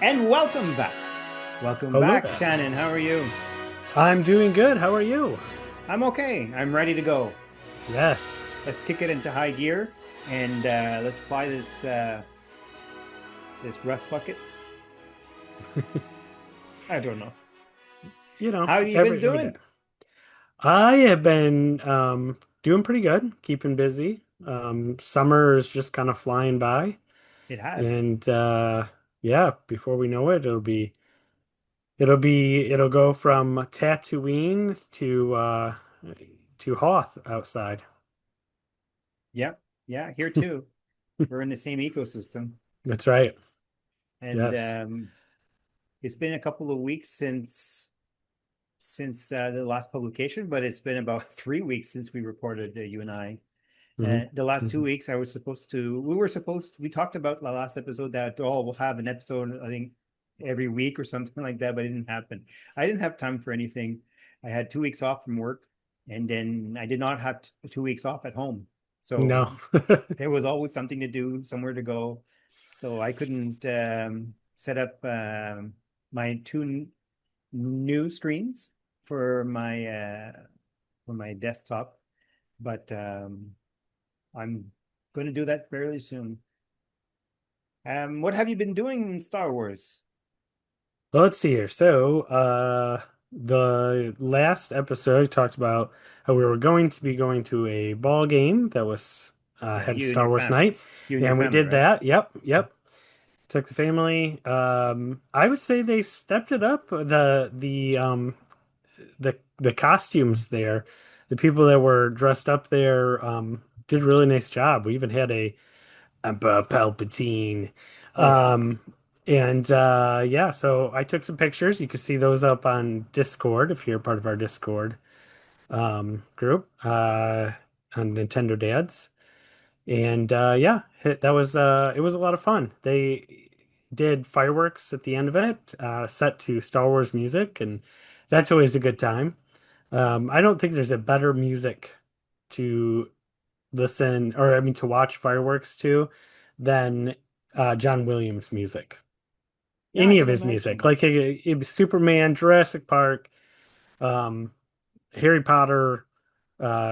And welcome back. Welcome Hello back, there. Shannon. How are you? I'm doing good. How are you? I'm okay. I'm ready to go. Yes. Let's kick it into high gear and let's fly this rust bucket. I don't know. How have you been Every day. doing? I have been doing pretty good, keeping busy. Summer is just kind of flying by, It has. and yeah, before we know it, it'll go from Tatooine to Hoth outside. Yep. Yeah, here too. We're in the same ecosystem. That's right. And Yes. it's been a couple of weeks since the last publication, but it's been about 3 weeks since we recorded you and I. hmm The last two hmm weeks, we talked about the last episode that, oh, we'll have an episode, I think, every week or something like that, but it didn't happen. I didn't have time for anything. I had 2 weeks off from work, and then I did not have 2 weeks off at home. So No. there was always something to do, somewhere to go. So I couldn't set up my two new screens for my desktop, but I'm going to do that fairly soon. What have you been doing in Star Wars? Well, let's see here. So, the last episode talked about how we were going to be going to a ball game that was Yeah, had Star Wars night, you and your and we family, did right? that. Yep, yep. Took the family. I would say they stepped it up. The costumes there, the people that were dressed up there, did a really nice job. We even had a Emperor Palpatine. Oh yeah. Um, and yeah, so I took some pictures. You can see those up on Discord if you're part of our Discord group on Nintendo Dads. And yeah, it was a lot of fun. They did fireworks at the end of it, set to Star Wars music, and that's always a good time. I don't think there's a better music to listen, or I mean to watch fireworks to, than John Williams music. Yeah, I Any of can his music, imagine. like Superman, Jurassic Park, um, Harry Potter,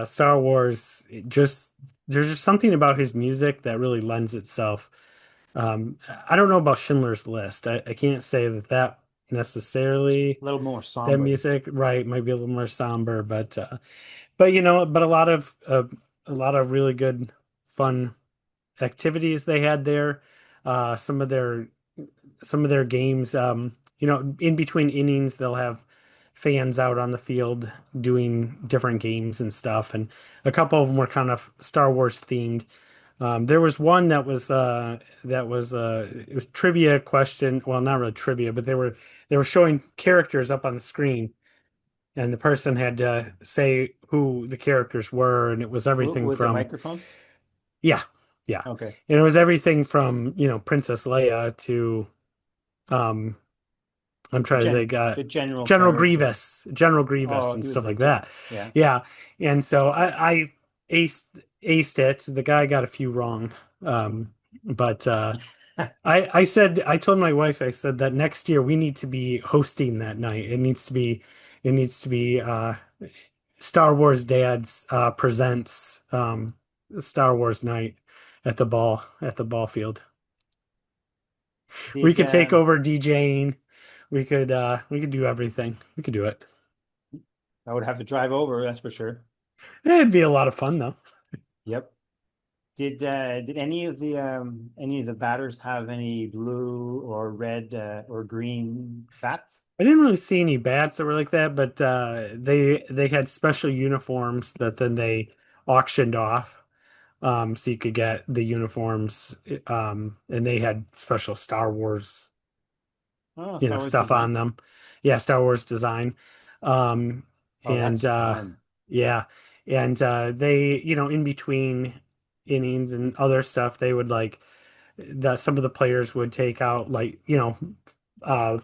Star Wars. There's just something about his music that really lends itself. I don't know about Schindler's List. I can't say that necessarily A little more that somber. music, right, might be a little more somber, but but a lot of really good fun activities they had there. Some of their games, in between innings, they'll have fans out on the field doing different games and stuff, and a couple of them were kind of Star Wars themed. There was one that was it was trivia question. Well, not really trivia, but they were showing characters up on the screen, and the person had to say who the characters were, and it was everything With the from microphone? yeah, yeah. Okay. And it was everything from, Princess Leia to um I'm The trying to gen think the general character. General Grievous Oh, and he was stuff the like that. yeah. Yeah. And so I aced it. The guy got a few wrong. But I told my wife, I said that next year we need to be hosting that night. It needs to be Star Wars Dads presents Star Wars night at the ball field. We Did could take over DJing. We could do everything. We could do it. I would have to drive over, that's for sure. It'd be a lot of fun though. Yep. Did any of the batters have any blue or red or green bats? I didn't really see any bats that were like that, but they had special uniforms that then they auctioned off. So you could get the uniforms, and they had special Star Wars, Oh, Star Wars stuff on design. them. Yeah, Star Wars design. Um, Oh, and that's fun. yeah, and they, in between innings and other stuff, they would like some of the players would take out like,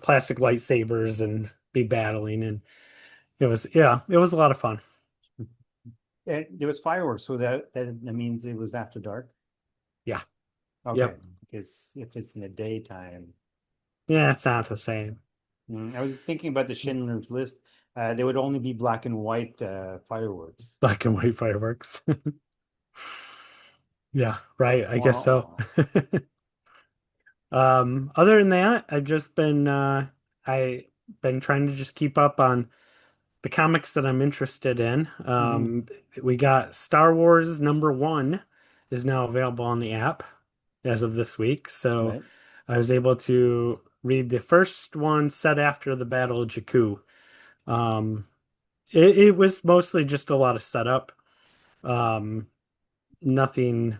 plastic lightsabers and be battling, and it was a lot of fun. There was fireworks, so that means it was after dark. Yeah. Okay, Yep. because if it's in the daytime. Yeah, it's not the same. I was just thinking about the Schindler's List. They would only be black and white fireworks. Black and white fireworks. Yeah, right. I guess so. Wow. Other than that, I been trying to just keep up on the comics that I'm interested in. Hmm. We got Star Wars #1 is now available on the app as of this week. So Right. I was able to read the first one set after the Battle of Jakku. Um, it was mostly just a lot of setup. Um, nothing,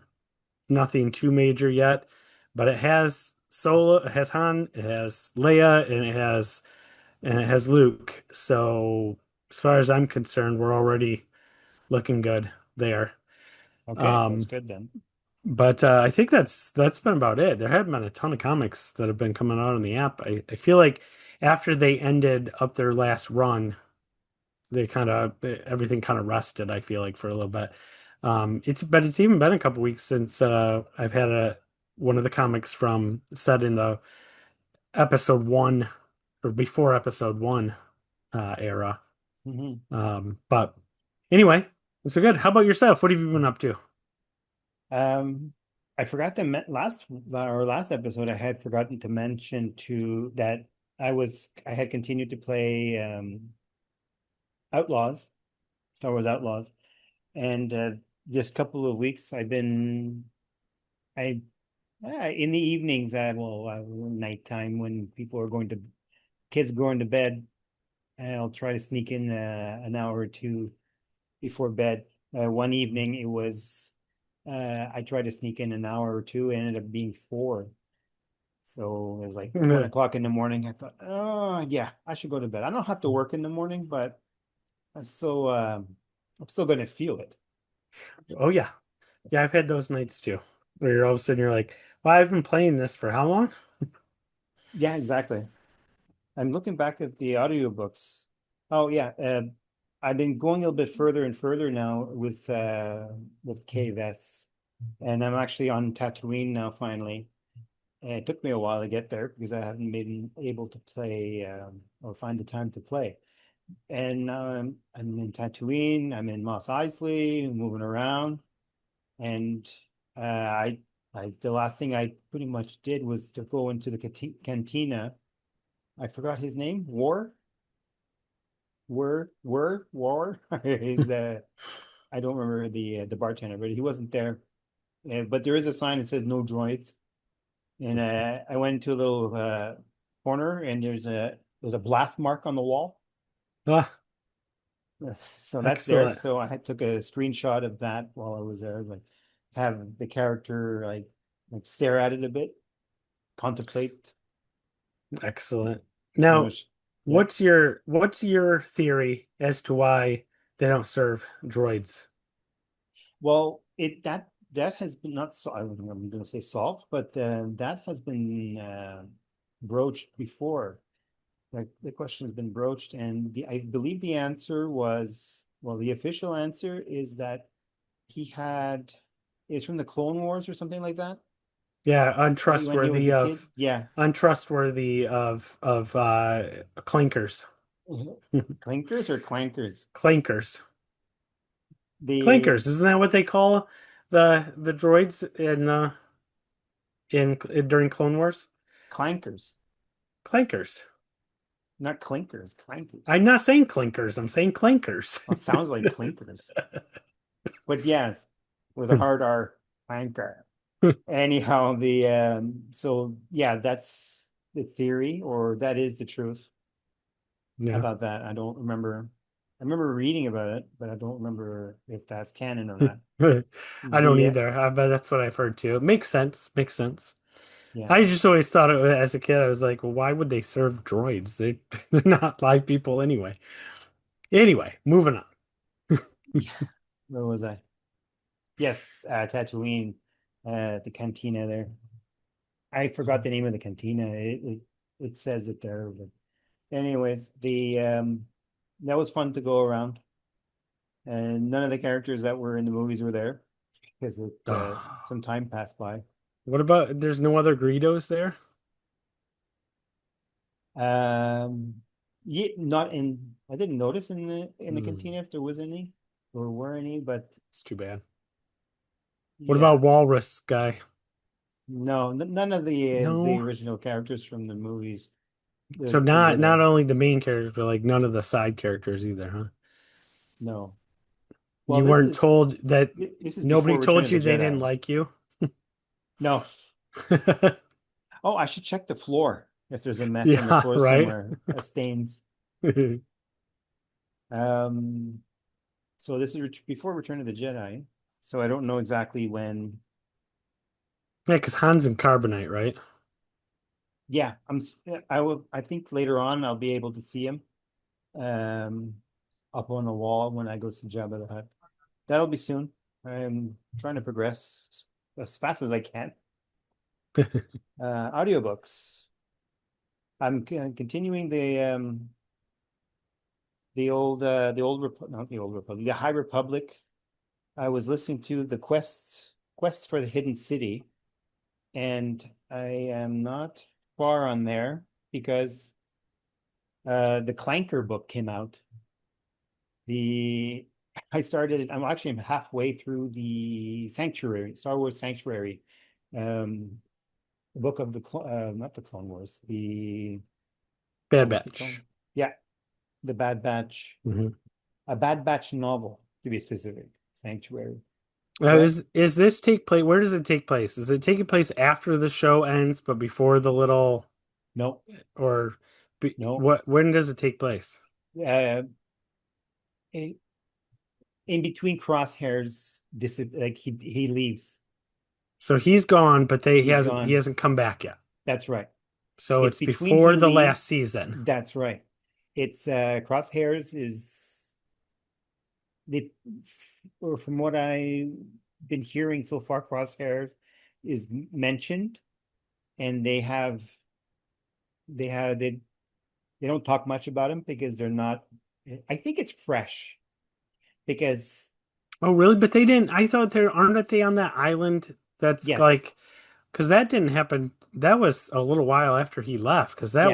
nothing too major yet, but it has Solo, it has Han, it has Leia, and it has Luke. So as far as I'm concerned, we're already looking good there. Okay, that's Um, good then. but I think that's been about it. There haven't been a ton of comics that have been coming out on the app. I feel like after they ended up their last run, they kind of everything kind of rested, I feel like, for a little bit. It's even been a couple weeks since I've had a one of the comics from set in the episode one or before episode one era. Hmm. But anyway, it's been good. How about yourself? What have you been up to? Um, I forgot to last episode. I had forgotten to mention to that I had continued to play Outlaws, Star Wars Outlaws, and this couple of weeks I've been I in the evenings nighttime when people are going to kids are going to bed. I'll try to sneak in an hour or two before bed. One evening I tried to sneak in an hour or two. It ended up being four. So it was like 1 o'clock in the morning. I thought, oh yeah, I should go to bed. I don't have to work in the morning, but I'm still gonna feel it. Oh yeah. Yeah, I've had those nights too. Where you're all of a sudden you're like, well, I've been playing this for how long? Yeah, exactly. I'm looking back at the audiobooks. Oh yeah, I've been going a little bit further and further now with Cave S, and I'm actually on Tatooine now finally. And it took me a while to get there because I haven't been able to play or find the time to play. And I'm in Tatooine, I'm in Mos Eisley, moving around, and uh, I, the last thing I pretty much did was to go into the cantina. I forgot his name. War. His I don't remember the bartender, but he wasn't there. But there is a sign that says no droids. And I went into a little corner, and there's a blast mark on the wall. Ah, So that's there. excellent. So took a screenshot of that while I was there, like have the character like stare at it a bit, contemplate. Excellent. It Now, was, yeah. what's your theory as to why they don't serve droids? Well, it that has been not so I'm going to say solved, but that has been broached before. Like the question has been broached, and I believe the answer was, well, the official answer is that he had is from the Clone Wars or something like that. Yeah, When he was a kid, yeah. untrustworthy of clankers. Clinkers or clankers? Clankers. The Clankers, isn't that what they call the droids in during Clone Wars? clankers, Clankers. not clinkers, clankers. I'm not saying clinkers, I'm saying clankers. Well, it sounds like clinkers, but yes, with a hard R, clanker. Anyhow, the so yeah, that's the theory, or that is the truth Yeah. about that. I don't remember. I remember reading about it, but I don't remember if that's canon or not. I don't The either, but that's what I've heard too. It makes sense. Makes sense. Yeah, I just always thought as a kid, I was like, well, why would they serve droids? They're not live people anyway. Anyway, moving on. yeah. Where was I? Yes, Tatooine, the cantina there. I forgot the name of the cantina. It says it there, but anyways, the that was fun to go around, and none of the characters that were in the movies were there because Ah, some time passed by. what about there's no other Greedos there? Um, yeah, not in. I didn't notice in the Hmm, cantina if there was any or were any, but it's too bad. What yeah, about Walrus guy? no, none of the No. original characters from the movies. So The not Jedi. only the main characters, but like none of the side characters either, huh? No. Well, You weren't told that this is nobody before Return told of the you they didn't Jedi. like you? No. Oh, I should check the floor if there's a mess on the Yeah, floor right. somewhere, a stains. Um, so this is before Return of the Jedi. So I don't know exactly when. Yeah, because Han's in Carbonite, right? Yeah, I will. I think later on I'll be able to see him um, up on the wall when I go to Jabba the Hutt. That'll be soon. I'm trying to progress as fast as I can. Audiobooks. I'm continuing the old Repu not the old Republic, the High Republic. I was listening to the quest for the Hidden City, and I am not far on there because the Clanker book came out. The I started. I'm halfway through the Sanctuary, Star Wars Sanctuary, um, the book of the not the Clone Wars, the Bad what's it called? Batch. Yeah, the Bad Batch, Hmm. a Bad Batch novel to be specific. Sanctuary. But Is this take place? Where does it take place? Is it taking place after the show ends, but before the little no, or no. what? When does it take place? Uh, in, in between crosshairs, like he leaves. So he's gone, but he He's hasn't gone. come back yet. That's right. So It's it's between he before the last leaves. season. That's right. It's crosshairs is the or from what I've been hearing so far, crosshairs is mentioned, and they don't talk much about him because they're not. I think it's fresh because Oh, really? But they didn't. I thought there aren't they on that island that's yes, like because that didn't happen. That was a little while after he left because yeah,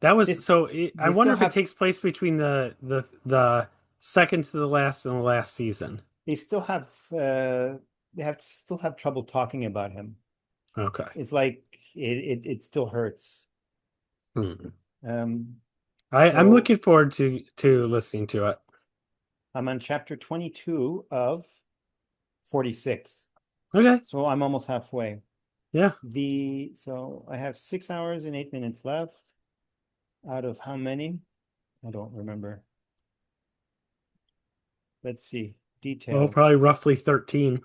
that was this so. I they wonder still if it have takes place between the second to the last and the last season. they still have they have still have trouble talking about him. Okay. It's like it still hurts. Hmm. Um, I'm so looking forward to listening to it. I'm on chapter 22 of 46. Okay. So I'm almost halfway. Yeah. The so I have 6 hours and 8 minutes left out of how many? I don't remember. Let's see. Well, Details. probably roughly 13.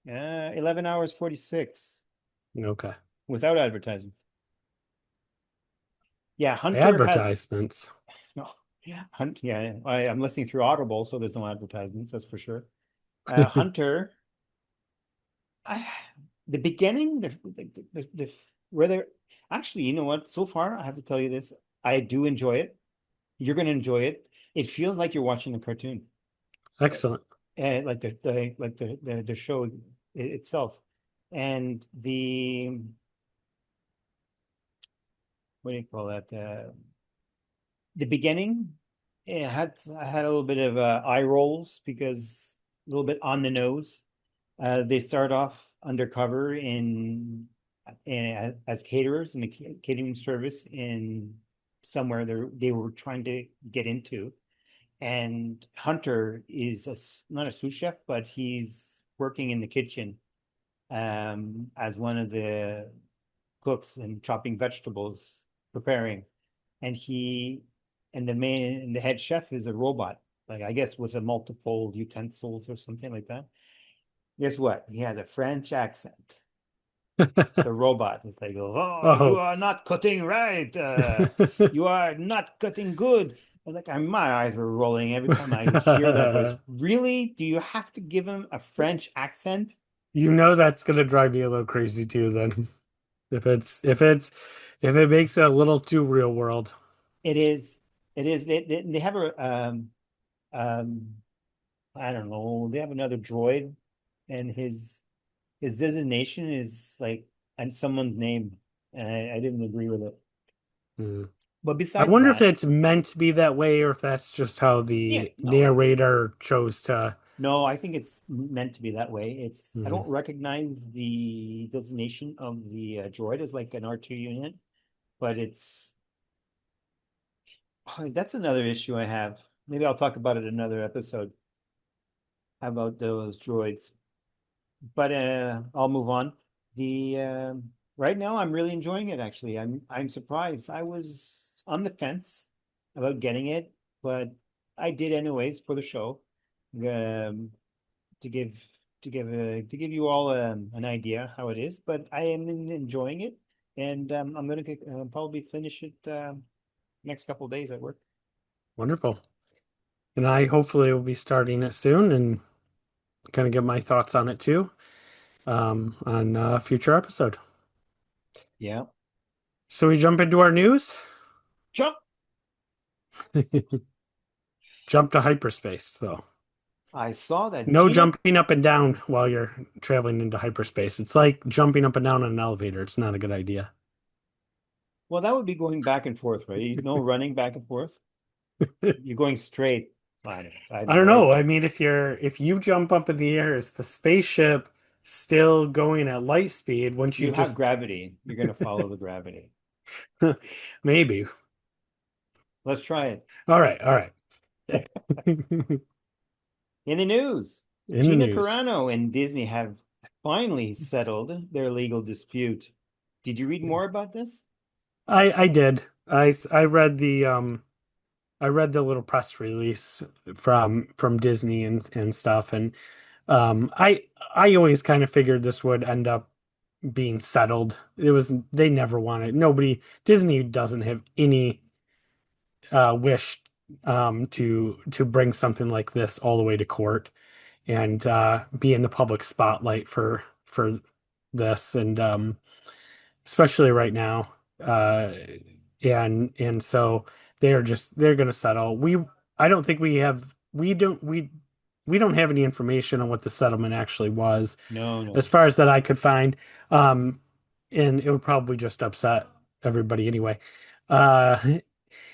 11 hours 46 Okay. without advertising. Yeah, Hunter has Advertisements. no. Yeah, yeah, I'm listening through Audible, so there's no advertisements, that's for sure. Hunter, I, the beginning, where they're actually, you know what? So far, I have to tell you this, I do enjoy it. You're going to enjoy it. It feels like you're watching a cartoon, Excellent. like the show itself, and the what do you call that? The beginning, I had a little bit of eye rolls because a little bit on the nose. They start off undercover as caterers in a catering service in somewhere they were trying to get into. And Hunter is not a sous chef, but he's working in the kitchen as one of the cooks and chopping vegetables, preparing. And the head chef is a robot, like I guess with a multiple utensils or something like that. Guess what? He has a French accent. The robot is like, "Oh, you Oh. are not cutting right. You are not cutting good." And like, my eyes were rolling every time I hear that voice. Really? Do you have to give him a French accent? You know that's gonna drive me a little crazy too then. If it makes it a little too real world. It is. It is. They have um, I don't know. They have another droid, and his designation is like and someone's name, and I didn't agree with it. Hmm. But I besides wonder if that, it's meant to be that way or if that's just how yeah, the no, narrator chose to. no, I think it's meant to be that way. I Mhm. don't recognize the designation of the droid as like an R2 unit, but that's another issue I have. Maybe I'll talk about it another episode about those droids. But I'll move on. The Right now I'm really enjoying it actually. I'm surprised. I was on the fence about getting it, but I did anyways for the show. Um, to give to give you all an idea how it is, but I am enjoying it, and I'm gonna probably finish it next couple of days at work. Wonderful. And I hopefully will be starting it soon and kind of give my thoughts on it too, on a future episode. Yeah. So we jump into our news. Jump! Jump to hyperspace, though. I saw that No Gina. jumping up and down while you're traveling into hyperspace. It's like jumping up and down on an elevator. It's not a good idea. Well, that would be going back and forth, right? You know, running back and forth. You're going straight. Well, anyways, I I don't don't know. know. I mean, if you jump up in the air, is the spaceship still going at light speed once you You have just gravity. You're gonna follow the gravity. maybe. Let's try it. All right, all right. In the news, In the Gina news. Carano and Disney have finally settled their legal dispute. Did you read more about this? I did. I read I read the little press release from Disney and stuff and I always kind of figured this would end up being settled. It was they never wanted nobody Disney doesn't have any wish to bring something like this all the way to court and be in the public spotlight for this and especially right now. And so they're going to settle. I don't think we don't have any information on what the settlement actually was, No, as no. far as that I could find. Um, and it would probably just upset everybody anyway. Uh,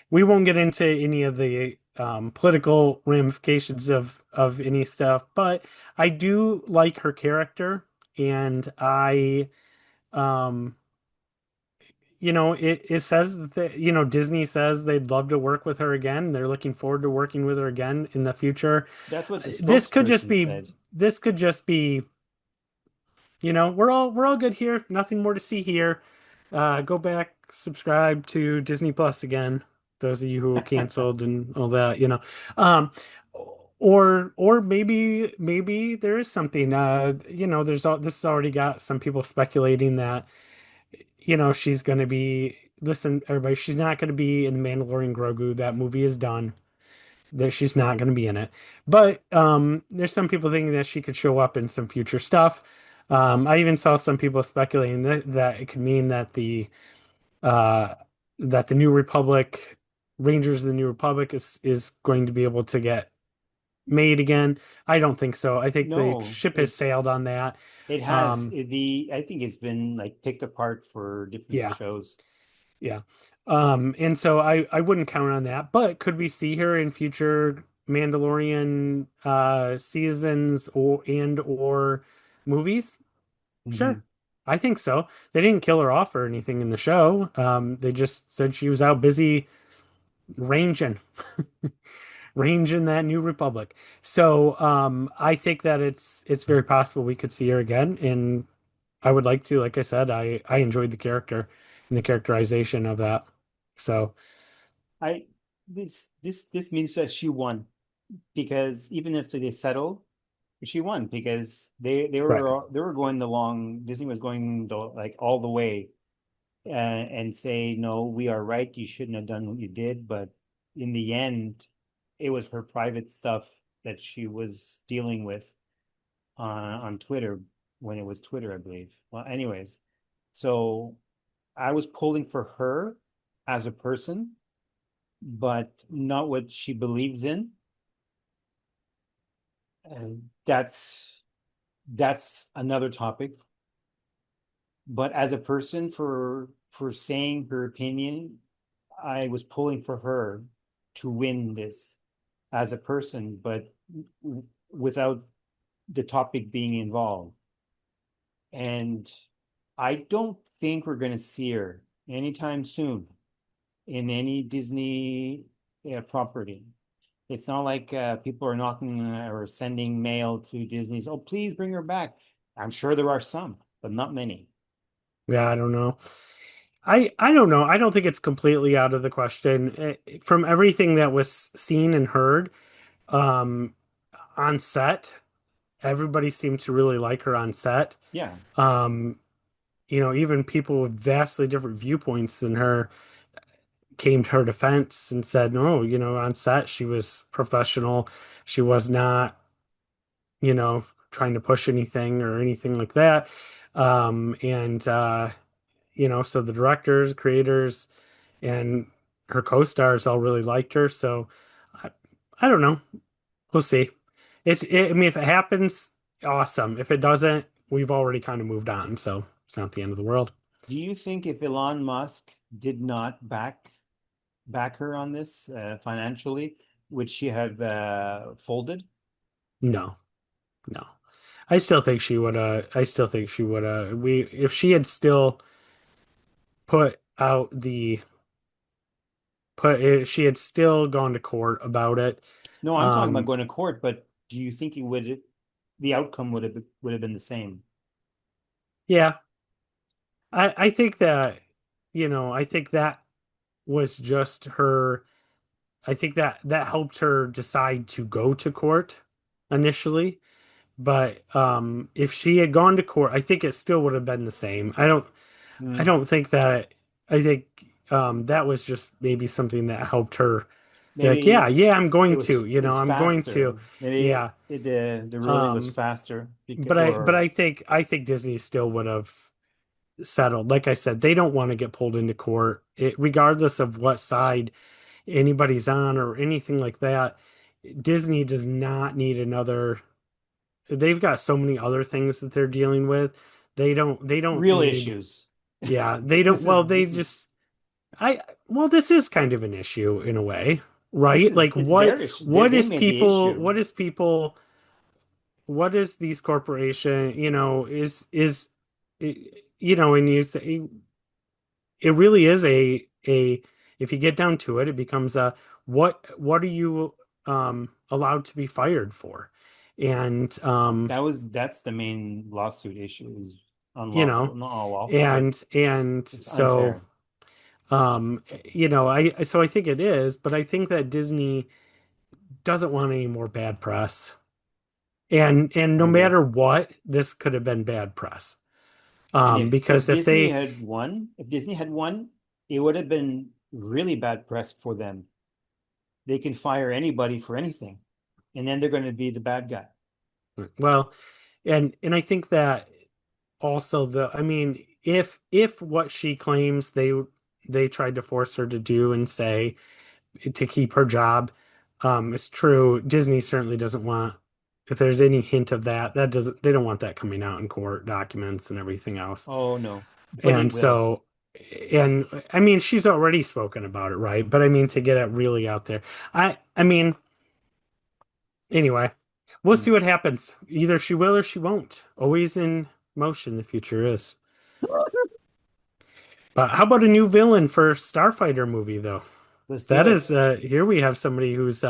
we won't get into any of the political ramifications of any stuff, but I do like her character, and I um it says that Disney says they'd love to work with her again. They're looking forward to working with her again in the future. That's what the This could just spokesperson be said. this could just be we're all good here. Nothing more to see here. Go back, subscribe to Disney Plus again. Those of you who canceled and all that. Um, or maybe there is something. This has already got some people speculating that she's going to be. Listen, everybody, she's not going to be in The Mandalorian Grogu. That movie is done. That she's not going to be in it. But there's some people thinking that she could show up in some future stuff. I even saw some people speculating that it could mean uh, that the New Republic, Rangers of the New Republic, is going to be able to get made again. I don't think so. I think the No, ship has sailed on that. it has Um, I think it's been like picked apart for different yeah, shows. yeah. And so I wouldn't count on that. But could we see her in future Mandalorian seasons or movies? Hmm. Sure. I think so. They didn't kill her off or anything in the show. They just said she was out busy ranging, ranging that New Republic. So I think that it's very possible we could see her again, and I would like to. Like I said, I enjoyed the character and the characterization of that. So I this means that she won because even if they settle, she won because right. they were going the long Disney was going like all the way and say no, we are right. You shouldn't have done what you did, but in the end, it was her private stuff that she was dealing with on Twitter when it was Twitter, I believe. Well, anyways, so I was pulling for her as a person, but not what she believes in. And that's another topic. But as a person, for saying her opinion I was pulling for her to win this as a person, but without the topic being involved. And I don't think we're going to see her anytime soon in any Disney property. It's not like people are knocking or sending mail to Disney's, oh, please bring her back. I'm sure there are some, but not many. Yeah, I don't know. I don't know. I don't think it's completely out of the question. From everything that was seen and heard, um, on set, everybody seemed to really like her on set. Yeah. Um, even people with vastly different viewpoints than her came to her defense and said, no, on set she was professional. She was not, trying to push anything or anything like that. And so the directors, creators, and her co-stars all really liked her. So I, I don't know. We'll see. I mean, if it happens, awesome. If it doesn't, we've already kind of moved on, so it's not the end of the world. Do you think if Elon Musk did not back her on this financially, would she have folded? No, no. I still think she would if she had still put out the put if she had still gone to court about it. No, I'm talking about Um, going to court, but do you think the outcome would have been the same? yeah, I think that, I think that was just her. I think that helped her decide to go to court initially. But if she had gone to court, I think it still would have been the same. I Hmm. don't think that. I think that was just maybe something that helped her be like, yeah, Maybe yeah, I'm it going was to, it was I'm going faster. to, Maybe yeah. the ruling was Um, faster because, but or I think Disney still would have settled. Like I said, they don't want to get pulled into court, regardless of what side anybody's on or anything like that. Disney does not need another. They've got so many other things that they're dealing with. They don't real need. issues. Yeah, they don't. This Well, is they this is just. I well, this is kind of an issue in a way, this right? is Like it's their issue. They made the issue. what is these corporation, and you say it really is a if you get down to it, it becomes a what are you allowed to be fired for? And That's the main lawsuit issue is you know, unlawful, not unlawful, but and it's so unfair. I think it is, but I think that Disney doesn't want any more bad press. And I no agree. matter what, this could have been bad press. And Because If Disney had won, it would have been really bad press for them. They can fire anybody for anything, and then they're going to be the bad guy. well, and I think that also I mean, if what she claims they tried to force her to do and say to keep her job is true, Disney certainly doesn't want, if there's any hint of that doesn't they don't want that coming out in court documents and everything else. Oh no, but it And will. so, and I mean, she's already spoken about it, right? But I mean, to get it really out there, I mean, anyway, we'll see Hmm. what happens. Either she will or she won't. Always in motion, the future is. But how about a new villain for Starfighter movie, though? Let's do That it. is, here we have somebody who's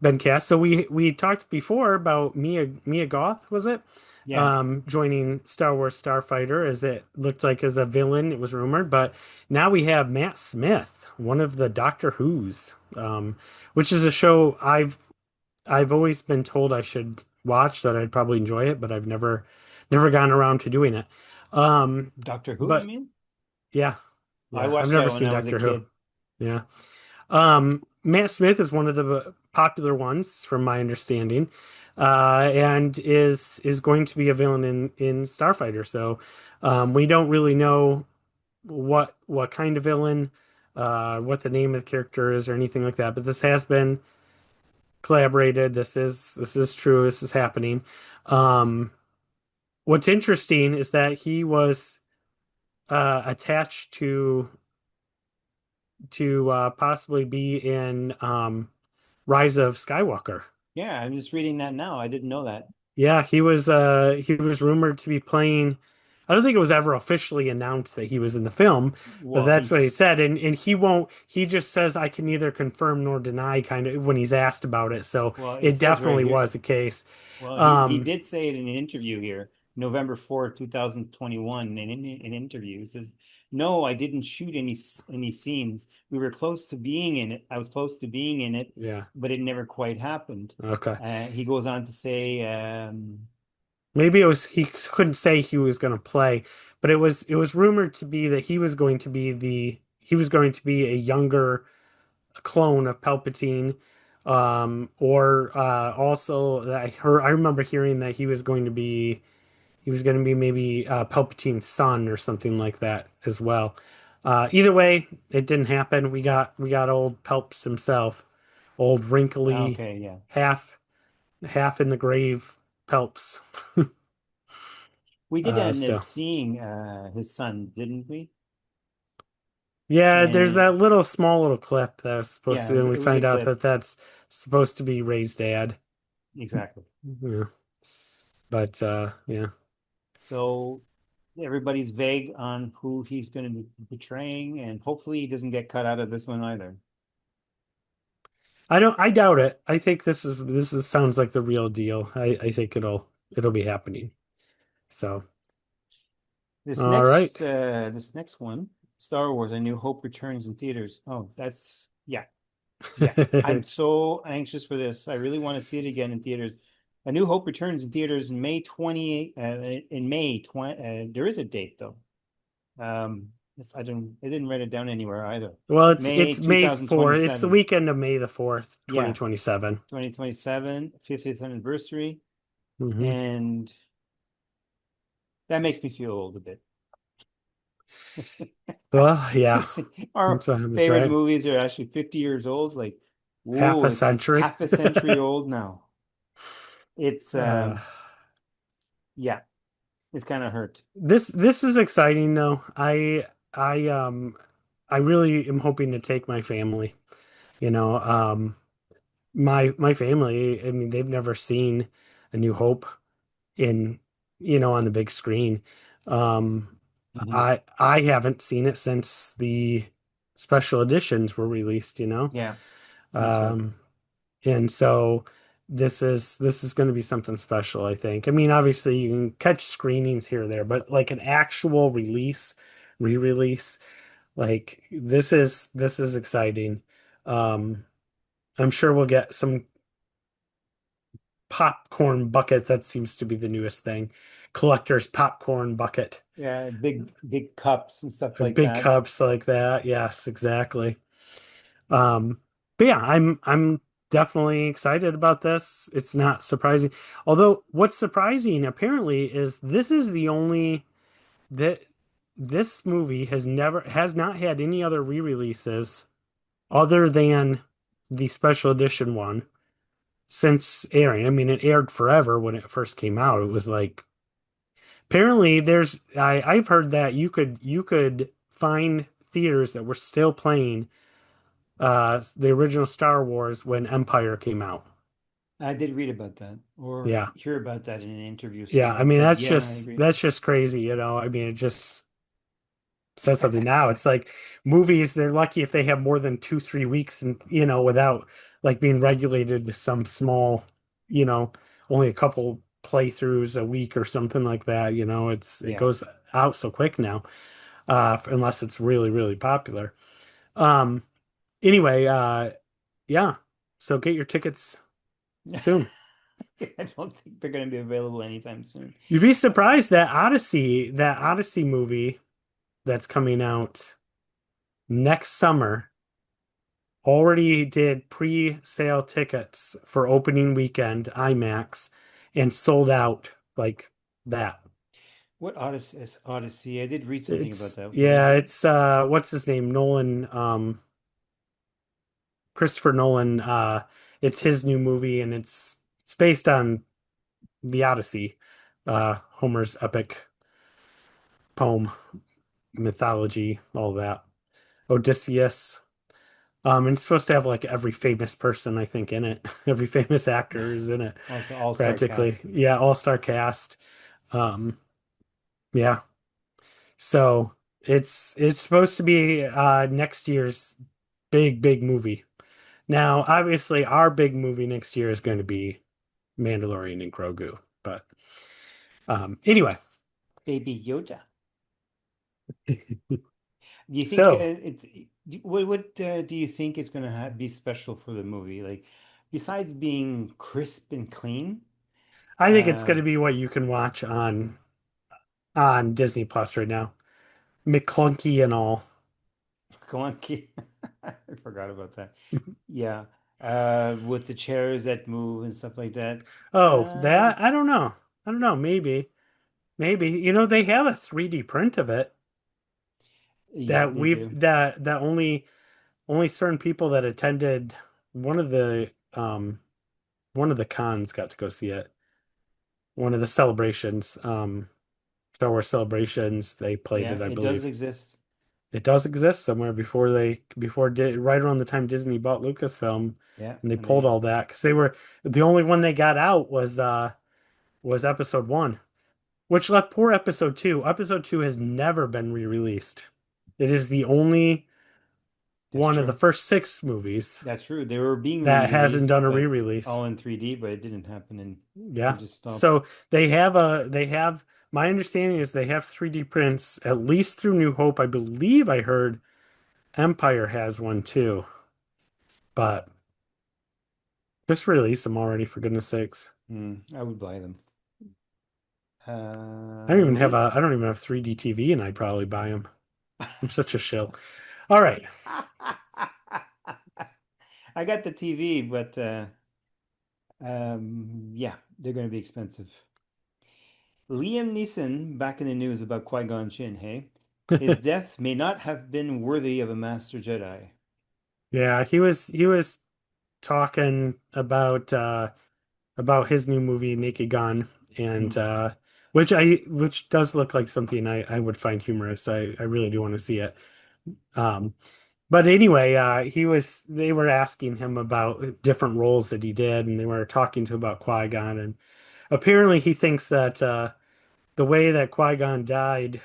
been cast. So we talked before about Mia Goth, was it? Yeah, Joining Star Wars Starfighter as it looked like as a villain, it was rumored. But now we have Matt Smith, one of the Doctor Who's, which is a show I've always been told I should watch, that I'd probably enjoy it, but I've never gotten around to doing it. Doctor Who, you But mean? yeah, I yeah, I've watched never that when seen I was a Doctor Who. kid. Yeah. Matt Smith is one of the popular ones, from my understanding, and is going to be a villain in Starfighter. So we don't really know what kind of villain, what the name of the character is, or anything like that. But this has been collaborated. This is true. This is happening. Um, what's interesting is that he was attached to to possibly be in Rise of Skywalker. Yeah, I'm just reading that now. I didn't know that. Yeah, he was rumored to be playing. I don't think it was ever officially announced that he was in the film, but Well, that's what he said. And he won't, he just says I can neither confirm nor deny kind of when he's asked about it. So well, it it says right definitely here. was the case. Well, he Um, did say it in an interview here, November 4th, 2021, in an interview. He says, "No, I didn't shoot any scenes. We were close to being in it. I was close to being in it, yeah. but it never quite happened." Okay. He goes on to say, Maybe it was he couldn't say he was going to play, but it was rumored to be that he was going to be a younger clone of Palpatine, or also that I remember hearing that he was going to be maybe Palpatine's son or something like that as well. Either way, it didn't happen. We got old Palps himself, old wrinkly, "Okay, yeah, half in the grave Palps. we did end up Still. seeing his son, didn't we?" Yeah, there's And that little small little clip that was supposed yeah, to, and we it was a find out clip that that's supposed to be Ray's dad. exactly. Yeah, but yeah. So everybody's vague on who he's going to be portraying, and hopefully he doesn't get cut out of this one either. I doubt it. I think this is sounds like the real deal. I think it'll be happening. So, all right. This next one, Star Wars: A New Hope returns in theaters. Oh, that's yeah, yeah. I'm so anxious for this. I really want to see it again in theaters. A New Hope returns in theaters in May 28. In May 20. There is a date though. I didn't write it down anywhere either. Well, May it's May 4th. It's the 2027. weekend of May the 4th, Yeah, 2027. 2027, 50th anniversary, Hmm. and that makes me feel old a bit. Well, yeah. Our That's favorite right. movies are actually 50 years old. It's like, Half whoa, a it's century. half a century old now. It's Uh, yeah, it's kind of hurt. this is exciting though. I really am hoping to take my family. You know, my family, I mean, they've never seen A New Hope in, on the big screen. Um, Mhm. I haven't seen it since the special editions were released. Yeah, me too. Um, and so this is going to be something special, I think. I mean, obviously you can catch screenings here or there, but like an actual release, re-release, like this is exciting. Um, I'm sure we'll get some popcorn bucket. That seems to be the newest thing. Collector's popcorn bucket. Yeah, big cups and stuff like Big that. cups like that. Yes, exactly. Um, but yeah, I'm definitely excited about this. It's not surprising. Although what's surprising apparently is this is the only that this movie has not had any other re-releases other than the special edition one since airing. I mean, it aired forever when it first came out. It was like apparently I've heard that you could find theaters that were still playing the original Star Wars when Empire came out. I did read about that or Yeah. hear about that in an interview Yeah, I somewhere, mean but that's yeah, I just agree. that's just crazy. I mean it just says something now. It's like movies, they're lucky if they have more than 2, 3 weeks and without like being regulated to some small, you know, only a couple playthroughs a week or something like that. It Yeah. goes out so quick now, unless it's really, really popular. Um, anyway, yeah. So get your tickets soon. I don't think they're going to be available anytime soon. You'd be surprised that Odyssey movie that's coming out next summer already did pre-sale tickets for opening weekend IMAX and sold out like that. What Odyssey is Odyssey? I did read something about It's that. What is yeah, it? it's what's his name? Christopher Nolan. It's his new movie and it's based on the Odyssey, Homer's epic poem, mythology, all that. Odysseus. And it's supposed to have like every famous person, I think, in it. Every famous actor is in it, Also, all-star practically. cast. Yeah, all-star cast. Um, yeah. So it's supposed to be next year's big movie. Now, obviously, our big movie next year is going to be Mandalorian and Grogu. But anyway, Baby Yoda. Do you think so what do you think is going to ha be special for the movie? Like, besides being crisp and clean, I think it's uh, going to be what you can watch on Disney Plus right now. McClunky and all. clunky. I forgot about that. Yeah, with the chairs that move and stuff like that. Oh, Uh, that I don't know. I don't know. Maybe. They have a 3D print of it yeah, that they we've do. that only certain people that attended one of the um one of the cons got to go see it. One of the celebrations, Star Wars celebrations, they played Yeah, it, I it does believe. exist. It does exist somewhere right around the time Disney bought Lucasfilm Yeah, and they and pulled they all that because they were the only one they got out was episode one, which left poor episode two. Episode two has never been re-released. It is the only that's one of the true. first six movies That's true. They were being that hasn't re-released, done a but re-release. all in 3D, but it didn't happen, and they Yeah. just stopped. So they have my understanding is they have 3D prints at least through New Hope. I believe I heard Empire has one too, but just release them already for goodness sakes. I would buy them. I don't even have 3D TV and I'd probably buy them. I'm such a shill. All right. I got the TV, but yeah, they're going to be expensive. Liam Neeson back in the news about Qui-Gon Jinn, hey? His death may not have been worthy of a Master Jedi. Yeah, he was talking about his new movie Naked Gun and Hmm. which does look like something I would find humorous. I really do want to see it. Um but anyway, they were asking him about different roles that he did and they were talking to him about Qui-Gon and apparently he thinks that the way that Qui-Gon died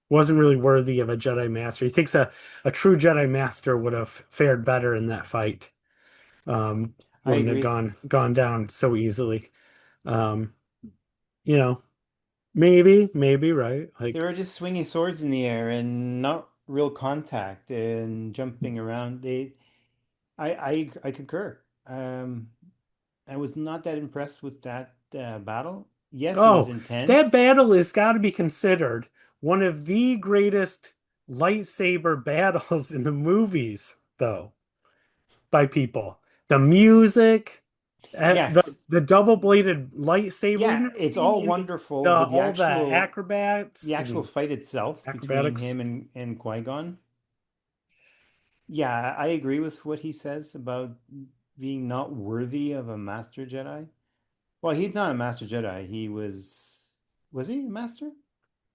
wasn't really worthy of a Jedi Master. He thinks a true Jedi Master would have fared better in that fight. I Wouldn't have agree. gone down so easily. Um, you know, maybe, right? They Like, were just swinging swords in the air and not real contact and jumping around. I concur. I was not that impressed with that battle. Yes, it was oh, that intense. battle has got to be considered one of the greatest lightsaber battles in the movies, though, by people. The music, Yes. the double-bladed lightsaber. You've Yeah, never it's seen all any wonderful, the but all the the acrobats actual and fight itself between acrobatics. him and Qui-Gon. Yeah, I agree with what he says about being not worthy of a Master Jedi. Well, he's not a Master Jedi. Was he a Master?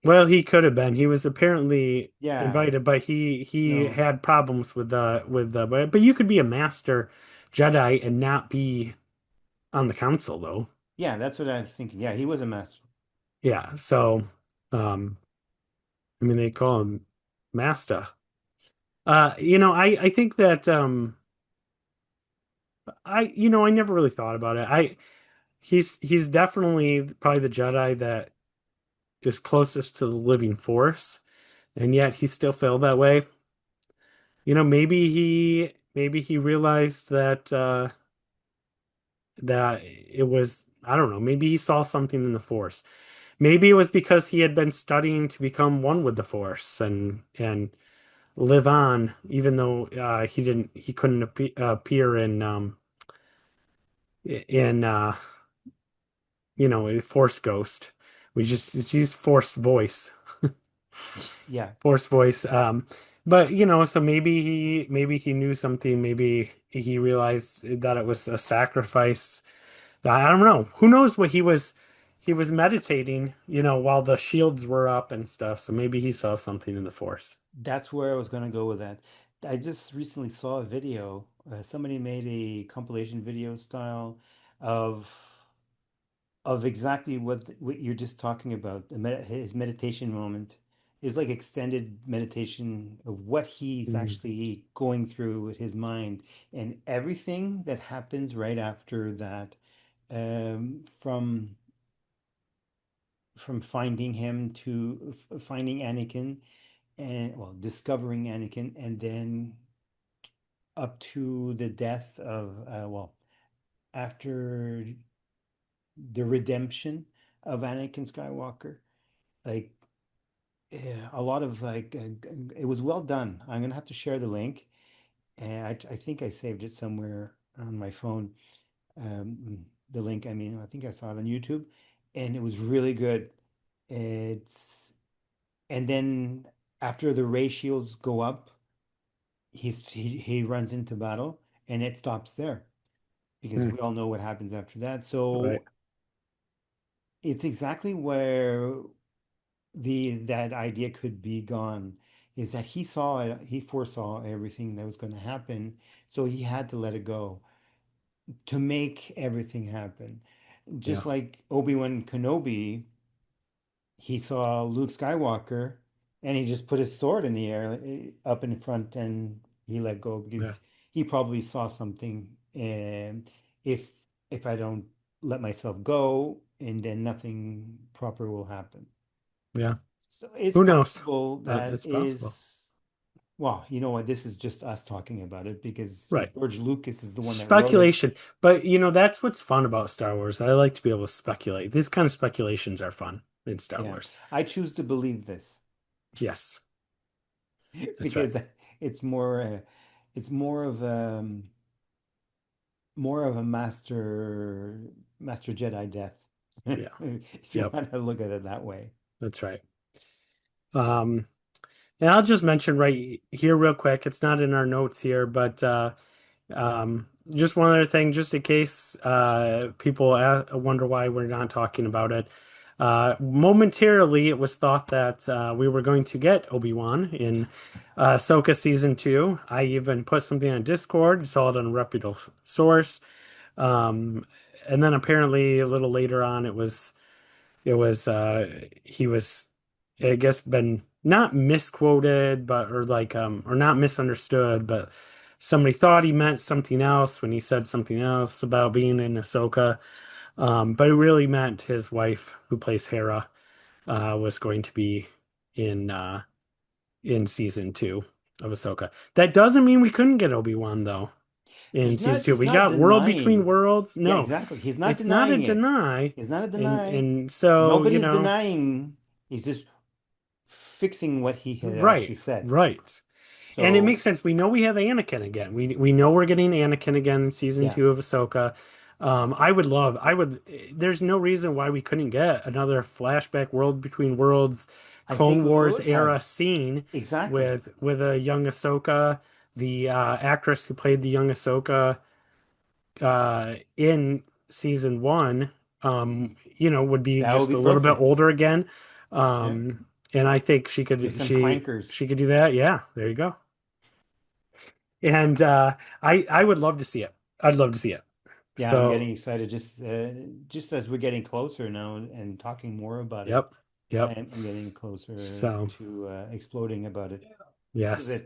Well, he could have been. He was apparently Yeah. invited, but he No. had problems with but you could be a master Jedi and not be on the council though. Yeah, that's what I was thinking. Yeah, he was a Master. Yeah, so um I mean they call him Master. I think that I never really thought about it. He's definitely probably the Jedi that is closest to the living force, and yet he still felt that way. Maybe he realized that it was I don't know, maybe he saw something in the Force. Maybe it was because he had been studying to become one with the Force and live on, even though he couldn't appear in a Force Ghost. She's Force voice. Yeah, Force voice. But so maybe he knew something. Maybe he realized that it was a sacrifice. I don't know. Who knows what he was meditating, while the shields were up and stuff. So maybe he saw something in the Force. that's where I was gonna go with that. I just recently saw a video. Somebody made a compilation video style of exactly what you're just talking about. His meditation moment is like extended meditation of what he's Mm, actually going through with his mind and everything that happens right after that, from finding him to finding Anakin and well discovering Anakin and then up to the death of after the redemption of Anakin Skywalker. Like, yeah, a lot of it was well done. I'm gonna have to share the link, and I think I saved it somewhere on my phone. The link, I mean, I think I saw it on YouTube, and it was really good. It's and then after the ray shields go up, he runs into battle, and it stops there because mm, we all know what happens after that. right. So it's exactly where that idea could be gone is that he saw it, he foresaw everything that was going to happen, so he had to let it go to make everything happen. Yeah. Just like Obi-Wan Kenobi, he saw Luke Skywalker and he just put his sword in the air up in front and he let go Yeah. because he probably saw something and if I don't let myself go and then nothing proper will happen. Yeah. So it's Who knows? possible that It's possible. is, well, you know what? This is just us talking about it because Right. George Lucas is the one that wrote it. Speculation. But that's what's fun about Star Wars. I like to be able to speculate. These kind of speculations are fun in Star Yeah, Wars. I choose to believe this Yes, that's right. because it's more, it's more of a master Jedi death, Yeah. if you Yep. want to look at it that way. That's right. Um, and I'll just mention right here real quick. It's not in our notes here, but just one other thing, just in case people wonder why we're not talking about it. Momentarily, it was thought that we were going to get Obi-Wan in Ahsoka season 2. I even put something on Discord, saw it on a reputable source. Um, and then apparently a little later on, it was he was, I guess, been not misquoted, but or not misunderstood, but somebody thought he meant something else when he said something else about being in Ahsoka. But it really meant his wife, who plays Hera, was going to be in in season 2 of Ahsoka. That doesn't mean we couldn't get Obi-Wan though in season 2. He's We not got World Between denying. Worlds. Yeah, No, exactly. He's not it's not a denying it. deny. He's not a And deny. and so, Nobody's denying. He's just fixing what he had right, actually said. right. And it makes So, sense. We know we have Anakin again. We know we're getting Anakin again in season yeah, 2 of Ahsoka. I would, there's no reason why we couldn't get another flashback World Between Worlds, I think Clone we Wars would era have. scene Exactly. with a young Ahsoka, the actress who played the young Ahsoka in season 1, would be That would just be a little bit perfect. older again. Yeah. And I think With some clankers. she could do that. Yeah, there you go. And I would love to see it. I'd love to see it. Yeah, I'm getting So, excited just as we're getting closer now and talking more about it. yep, yep. I'm getting closer So, to exploding about it because yes.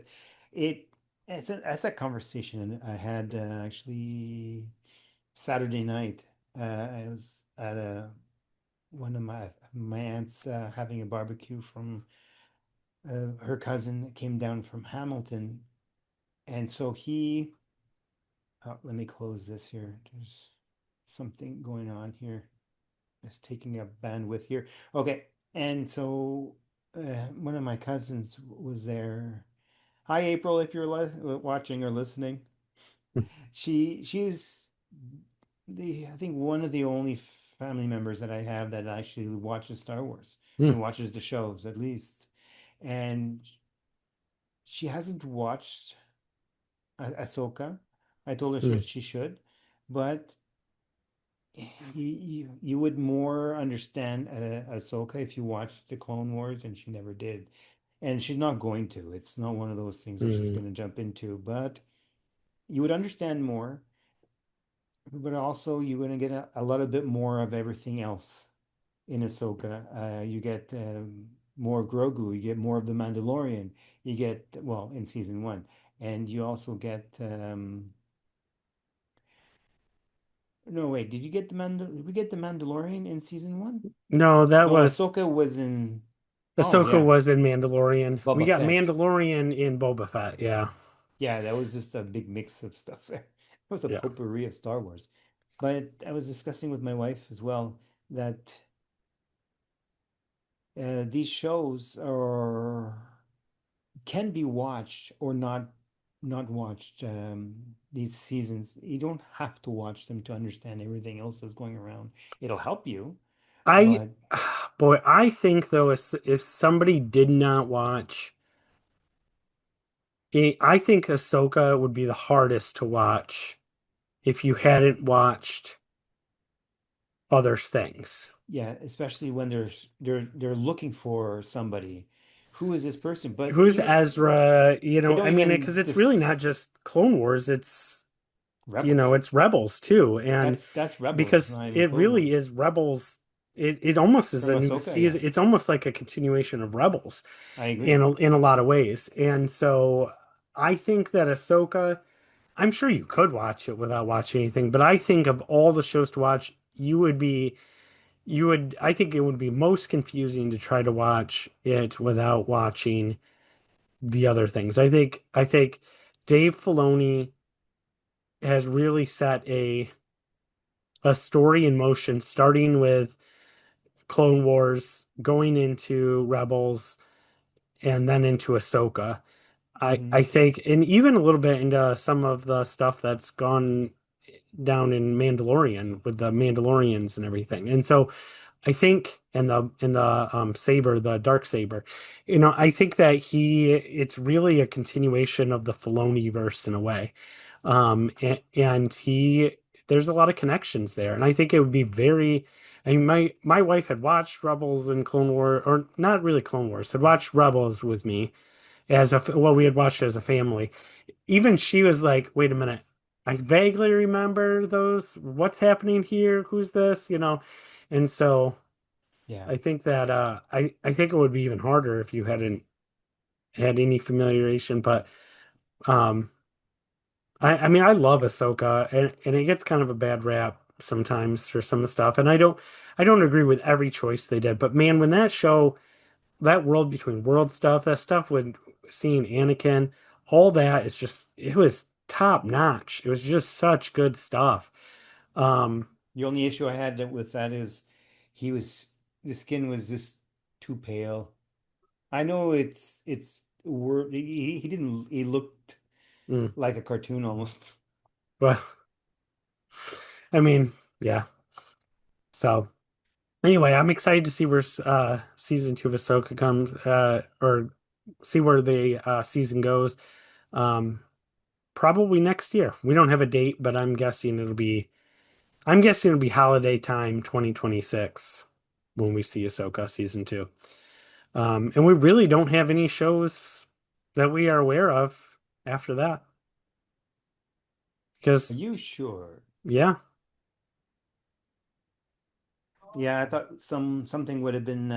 it it's a conversation I had actually Saturday night. I was at one of my aunts having a barbecue from her cousin that came down from Hamilton, and so let me close this here. There's something going on here. It's taking up bandwidth here. Okay, and so one of my cousins was there. Hi, April, if you're watching or listening. She's the I think one of the only family members that I have that actually watches Star Wars Hmm. and watches the shows at least. And she hasn't watched Ahsoka. I told her Hmm. she should, but you would more understand Ahsoka if you watched the Clone Wars, and she never did. and she's not going to. It's not one of those things that she's Mm. going to jump into, but you would understand more, but also you're going to get a little bit more of everything else in Ahsoka. You get more Grogu, you get more of the Mandalorian, you get, well, in season one, and you also get, no, wait, did we get the Mandalorian in season one? No, that No, was Ahsoka was in, oh, Ahsoka yeah, was in Mandalorian. We Boba got Fett. Mandalorian in Boba Fett. Yeah. Yeah, that was just a big mix of stuff there. It was a Yeah. potpourri of Star Wars. But I was discussing with my wife as well that these shows are can be watched or not watched. These seasons, you don't have to watch them to understand everything else that's going around. It'll help you, I but boy, I think though if somebody did not watch I think Ahsoka would be the hardest to watch if you hadn't watched other things. yeah, especially when they're looking for somebody. Who is this person? But Who's even Ezra? I I don't mean, because even it's really not this just Clone Wars, it's Rebels. it's Rebels too. And That's Rebels, because not even it Clone really Wars. is Rebels, it almost is From a new Ahsoka, yeah, season. It's almost like a continuation of Rebels I agree. in a lot of ways. And so I think that Ahsoka, I'm sure you could watch it without watching anything, but I think of all the shows to watch, I think it would be most confusing to try to watch it without watching the other things. I think Dave Filoni has really set a story in motion, starting with Clone Wars, going into Rebels, and then into Ahsoka. I Hmm. think, and even a little bit into some of the stuff that's gone down in Mandalorian with the Mandalorians and everything. And so I think in the saber, the dark saber, I think that it's really a continuation of the Filoni verse in a way. And there's a lot of connections there. And I think it would be very, I mean, my wife had watched Rebels and Clone War, or not really Clone Wars, had watched Rebels with me well, we had watched it as a family. Even she was like, wait a minute. I vaguely remember those. What's happening here? Who's this? And so Yeah. I think that I think it would be even harder if you hadn't had any familiarization. But um I mean I love Ahsoka, and it gets kind of a bad rap sometimes for some of the stuff. And I don't agree with every choice they did, but man, when that world between world stuff, that stuff with seeing Anakin, all that is just it was top notch. It was just such good stuff. Um The only issue I had with that is he was the skin was just too pale. I know it's he didn't he looked mm, like a cartoon almost. well, I mean, yeah. So anyway, I'm excited to see where season 2 of Ahsoka comes, or see where the season goes. Um, Probably next year. We don't have a date, but I'm guessing it'll be holiday time 2026 when we see Ahsoka season 2. And we really don't have any shows that we are aware of after that. Are Because, you sure? yeah, Yeah, I thought something would have been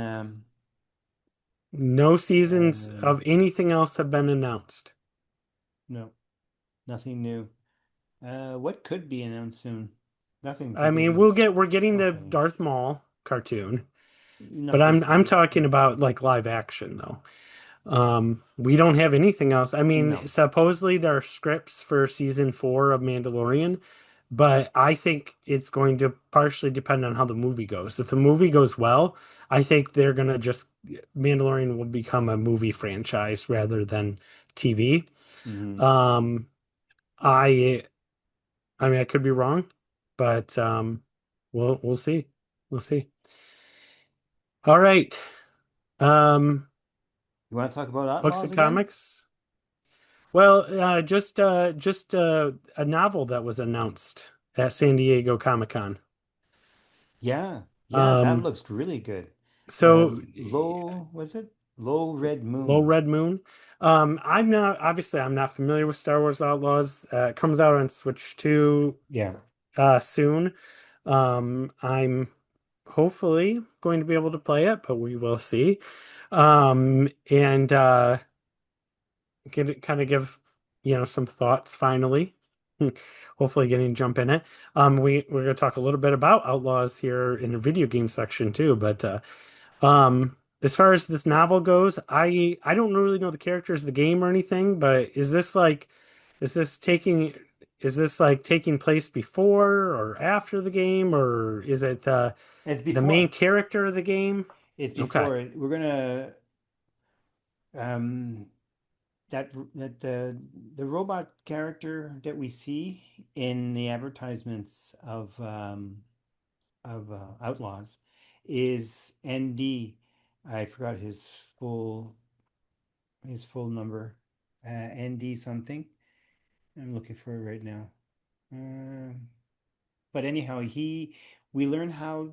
no seasons um of anything else have been announced. no, nothing new. What could be announced soon? Nothing I because mean, there's we're getting so the many. Darth Maul cartoon, but Not I'm this I'm year. talking about like live action though. We don't have anything else. I mean, No. supposedly there are scripts for season 4 of Mandalorian, but I think it's going to partially depend on how the movie goes. If the movie goes well, I think they're gonna just Mandalorian will become a movie franchise rather than TV. Hmm. Um, I I mean I could be wrong, but we'll see. We'll see. All right. Um, You want to talk about Books Outlaws and again? comics. Well, just a novel that was announced at San Diego Comic-Con. Yeah. Yeah, that Um, looks really good. so Low, was it? Low Red Low Moon. Red Moon. I'm not familiar with Star Wars Outlaws. It comes out on Switch 2 Yeah. soon. I'm hopefully going to be able to play it, but we will see. And get kind of give some thoughts finally. Hopefully getting jump in it. We're gonna talk a little bit about Outlaws here in the video game section too, but as far as this novel goes, I don't really know the characters of the game or anything, but is this taking is this like taking place before or after the game, or is it It's the main before. character of the game? It's Okay. before. We're gonna um that the robot character that we see in the advertisements of Outlaws is ND. I forgot his full number. ND something. I'm looking for it right now. But anyhow, he we learn how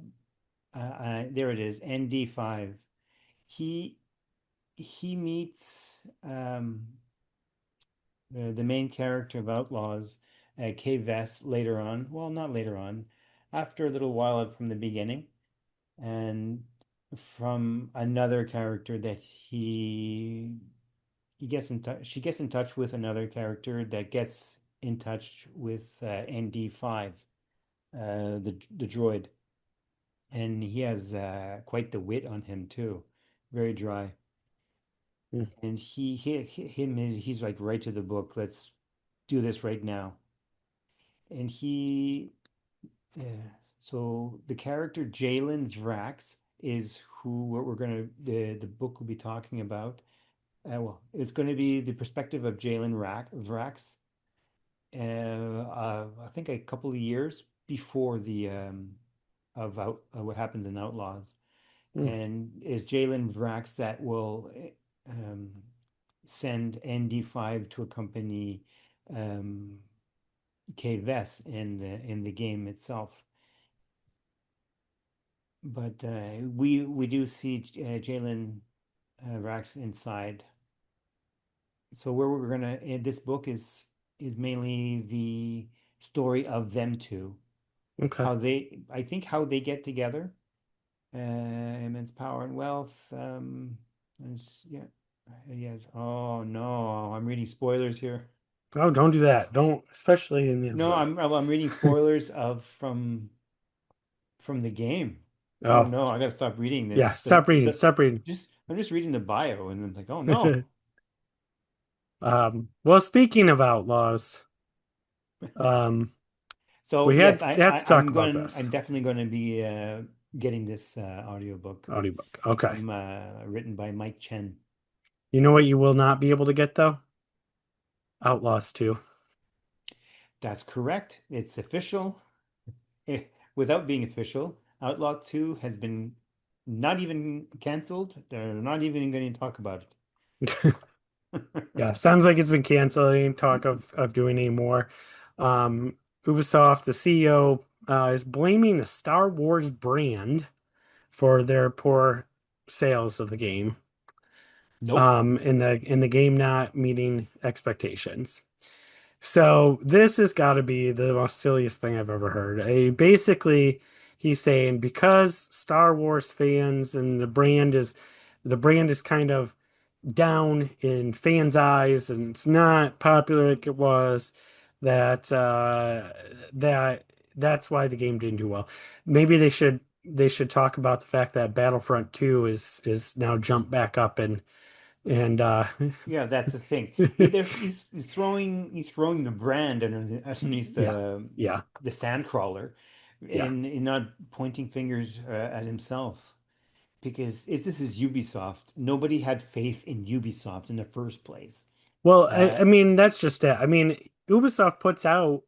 there it is, ND5. He he meets the main character of Outlaws, Kay Vess, later on. Well, not later on, after a little while from the beginning, and from another character that he gets in touch. She gets in touch with another character that gets in touch with ND5, the droid, and he has quite the wit on him too, very dry. Mm, And he's like right to the book. Let's do this right now. And uh, so the character Jalen Vrax is who what we're gonna the book will be talking about. Well, it's going to be the perspective of Vrax. I think a couple of years before the what happens in Outlaws, mm, and is Jalen Vrax that will um, send ND5 to accompany um, Kay Vess in the game itself. But we do see Jalen Vrax inside. So where we're gonna this book is mainly the story of them two, okay. how they I think how they get together, immense power and wealth. Yeah, yes. Oh no, I'm reading spoilers here. Oh, don't do that. Don't, especially in the No, episode. I'm reading spoilers of from the game. Oh Oh, no, I gotta stop reading yeah. this. Stop reading. Stop reading. I'm just reading the bio and I'm like, oh no. Well, speaking of outlaws, um, So we yes, have to talk about I'm this definitely going to be getting this audiobook audiobook. Okay. from written by Mike Chen. You know what you will not be able to get though? Outlaws 2. That's correct. It's official. Without being official, Outlaw 2 has been not even canceled. They're not even going to talk about Yeah, it. sounds like it's been canceled. Ain't talk of doing any more. Ubisoft, the CEO, is blaming the Star Wars brand for their poor sales of the game. Nope. In the game not meeting expectations. So this has got to be the most silliest thing I've ever heard. Basically, he's saying because Star Wars fans and the brand is kind of down in fans' eyes and it's not popular like it was, that that's why the game didn't do well. Maybe they should talk about the fact that Battlefront 2 is now jumped back up and Yeah, that's the thing. He's throwing the brand underneath yeah, yeah. the sandcrawler, Yeah. and not pointing fingers at himself. Because this is Ubisoft. Nobody had faith in Ubisoft in the first place. Well, Uh, I mean, that's just it. I mean, Ubisoft puts out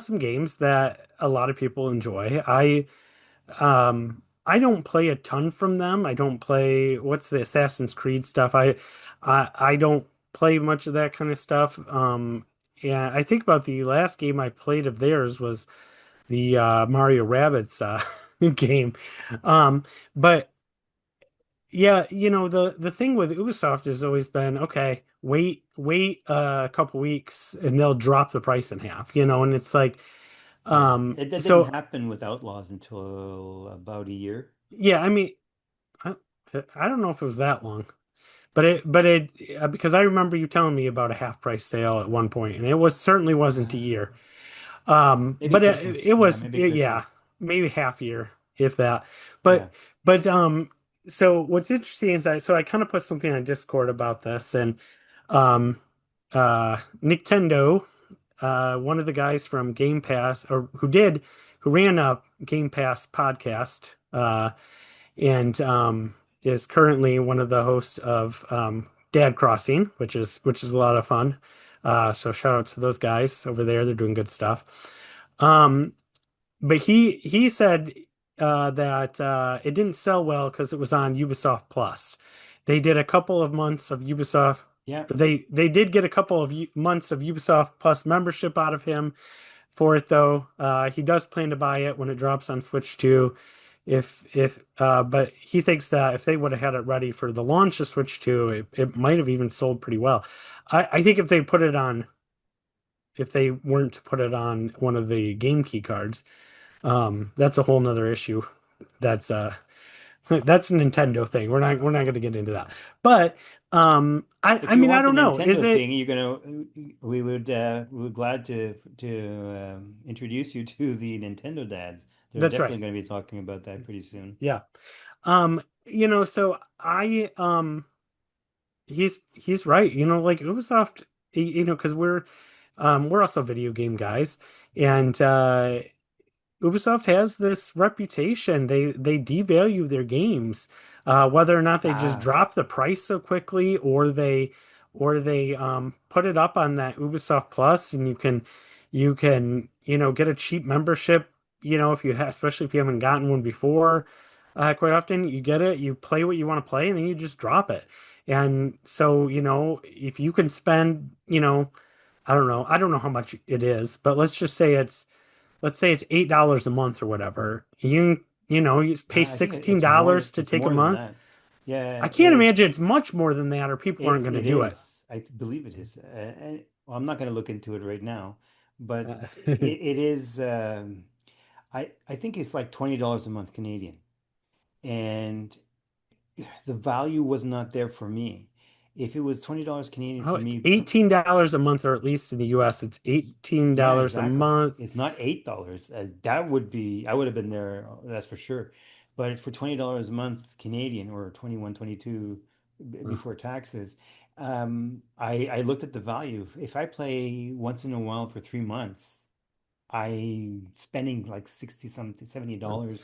some games that a lot of people enjoy. I don't play a ton from them. I don't play what's the Assassin's Creed stuff. I don't play much of that kind of stuff. Yeah, I think about the last game I played of theirs was the Mario Rabbids game. Um, but Yeah, the thing with Ubisoft has always been, okay, wait a couple weeks and they'll drop the price in half, and it's like, Yeah, that didn't so happen with Outlaws until about a year. yeah, I mean, I, I don't know if it was that long, but it because I remember you telling me about a half price sale at one point, and it was certainly wasn't a Uh, year. Maybe But it, Christmas. it Yeah, was maybe yeah, Christmas. maybe half year, if that. Yeah. But so what's interesting is I kind of put something on Discord about this, and um Nintendo, one of the guys from Game Pass, or who ran a Game Pass podcast, and is currently one of the hosts of Dad Crossing, which is a lot of fun. So shout out to those guys over there. They're doing good stuff. Um, but he said that it didn't sell well because it was on Ubisoft Plus. They did a couple of months of Ubisoft. Yeah. They did get a couple of months of Ubisoft Plus membership out of him for it though. He does plan to buy it when it drops on Switch 2. But he thinks that if they would have had it ready for the launch of Switch 2, it might have even sold pretty well. I think if they weren't to put it on one of the game key cards, that's a whole nother issue. That's that's a Nintendo thing. We're not going to get into that. But I If I you mean I want the don't know. Is Nintendo it thing, we would glad to introduce you to the Nintendo dads. They're That's definitely right. going to be talking about that pretty soon. Yeah. So he's right. Like Ubisoft, because we're also video game guys, and Ubisoft has this reputation. They devalue their games, whether or not they just drop Fast. the price so quickly, or they put it up on that Ubisoft Plus, and you can get a cheap membership. If you especially if you haven't gotten one before, quite often you get it, you play what you want to play, and then you just drop it. And so if you can spend, I don't know how much it is, but let's say it's $8 a month or whatever. You pay I think $16 to it's take a more than month. that. Yeah, I can't imagine it's much more than that, or people aren't going to it do it. is. I believe it is. Well, I'm not going to look into it right now, but Uh, it is. I think it's like $20 a month Canadian, and the value was not there for me. If it was $20 Canadian oh, for it's me per, $18 a month, or at least in the US, it's eighteen yeah, dollars a exactly. month. It's not $8. That would be, I would have been there, that's for sure. But for $20 a month Canadian or 21, 22 Uh, before taxes, I looked at the value. If I play once in a while for 3 months, I spending like 60 something, uh, $70,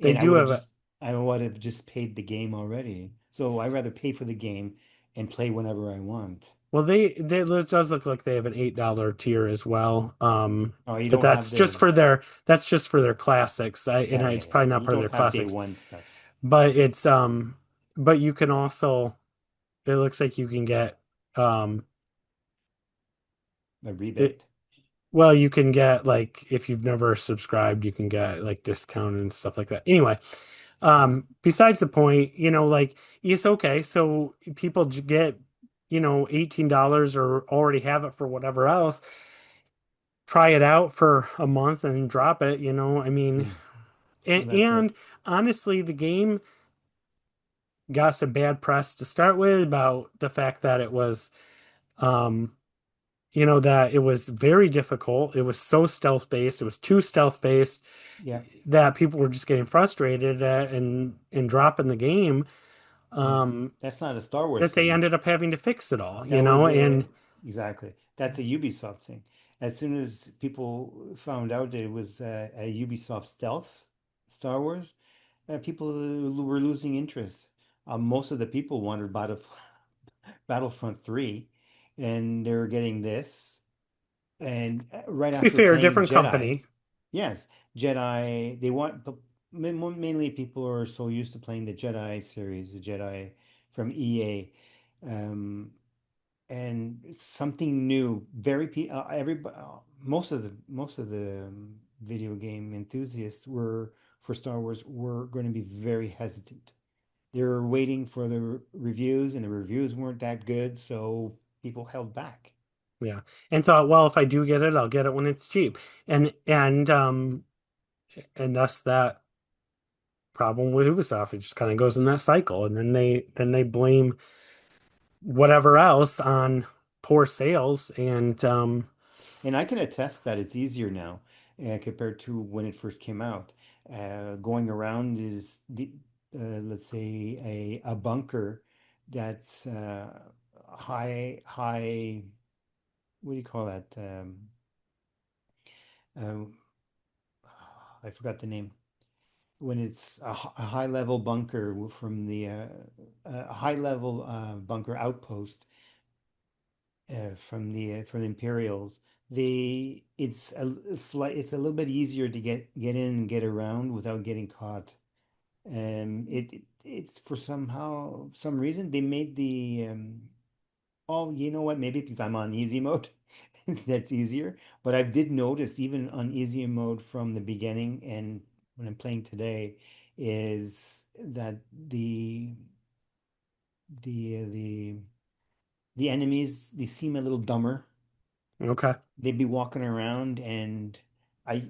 They and do have a I would have just paid the game already. So I rather pay for the game and play whenever I want. well, it does look like they have an $8 tier as well. Oh, you But don't have the, that's just for their classics. yeah, yeah, It's yeah. probably not You part of don't their have day classics, one stuff. but but you can also, it looks like you can get, um, A it, rebate. well, you can get, like, if you've never subscribed, you can get like discount and stuff like that. Anyway, besides the point, like, it's okay. So people get, $18 or already have it for whatever else, try it out for a month and drop it, I mean, Yeah, and, that's it. and honestly, the game got some bad press to start with about the fact that it was, um, that it was very difficult. It was so stealth based. It was too stealth based Yeah, that people were just getting frustrated at and dropping the game. yeah. Um, That's not a Star Wars that they thing. ended up having to fix it all, That was and a exactly. That's a Ubisoft thing. As soon as people found out that it was a Ubisoft stealth Star Wars, people were losing interest. Most of the people wanted Battlefront 3, and they were getting this. And right to be after fair, a playing different Jedi, company. yes, Jedi, they want the mainly people are so used to playing the Jedi series, the Jedi from EA. Um, and something new, everybody, most of the video game enthusiasts were for Star Wars were going to be very hesitant they were waiting for the reviews, and the reviews weren't that good, so people held back. Yeah. And thought, well, if I do get it, I'll get it when it's cheap. And thus that problem with Ubisoft, it just kind of goes in that cycle. And then they blame whatever else on poor sales. And I can attest that it's easier now compared to when it first came out. Going around is let's say a bunker that's high. What do you call that? Uh, I forgot the name. When it's a high level bunker from the a high level bunker outpost from the Imperials, it's a little bit easier to get in and get around without getting caught. It's for some reason they made the oh, you know what, maybe because I'm on easy mode that's easier, but I did notice even on easy mode from the beginning and when I'm playing today is that the the enemies, they seem a little dumber. Okay. They'd be walking around and I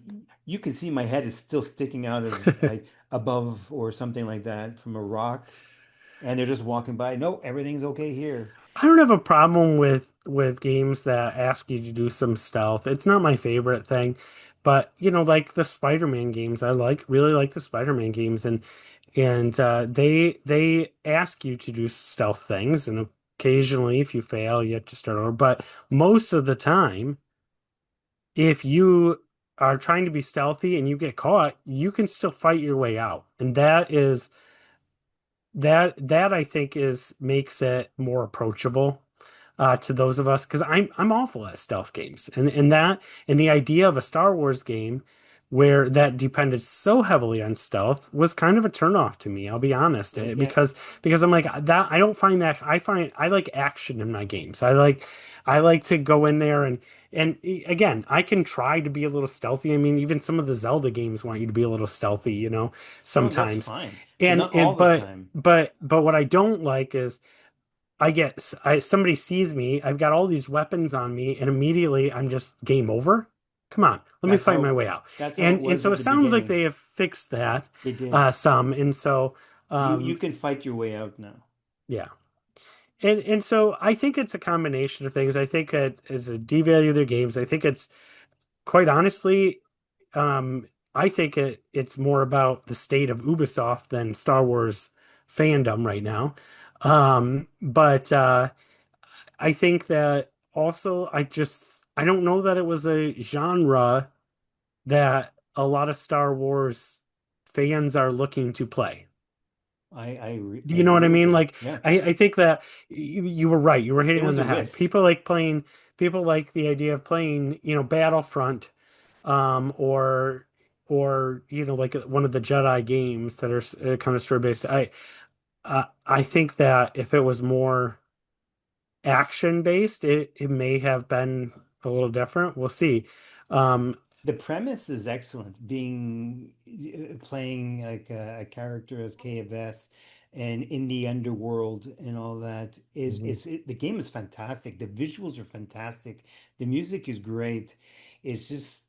you can see my head is still sticking out of above or something like that from a rock, and they're just walking by. No, everything's okay here. I don't have a problem with games that ask you to do some stealth. It's not my favorite thing, but like the Spider-Man games, I really like the Spider-Man games, and they ask you to do stealth things, and occasionally, if you fail, you have to start over. But most of the time, if you are trying to be stealthy and you get caught, you can still fight your way out, and that I think is makes it more approachable to those of us because I'm awful at stealth games and the idea of a Star Wars game where that depended so heavily on stealth was kind of a turnoff to me. I'll be honest, Yeah, because I'm like that. I don't find that. I like action in my games. I like to go in there and again, I can try to be a little stealthy. I mean, even some of the Zelda games want you to be a little stealthy, no, that's sometimes. fine, but And not all and the but time. but what I don't like is somebody sees me, I've got all these weapons on me, and immediately I'm just game over. Come on, let me That's fight my how way out. that's how it And was so at it the sounds like beginning. they have fixed that They did. some. And so You um can fight your way out now. yeah. And so I think it's a combination of things. I think it's a devalue their games. I think it's quite honestly, I think it's more about the state of Ubisoft than Star Wars fandom right now. But I think that also I don't know that it was a genre that a lot of Star Wars fans are looking to play. I Do you know what agree I with mean? you. Like Yeah, I think that you were right. You were it hitting on was the a head. risk. People like the idea of playing, Battlefront, or like one of the Jedi games that are kind of story based. I think that if it was more action based, it may have been a little different. We'll see. Um, The premise is excellent. Playing like a character as KFS and in the underworld and all that mhm. the game is fantastic. The visuals are fantastic. The music is great. It's just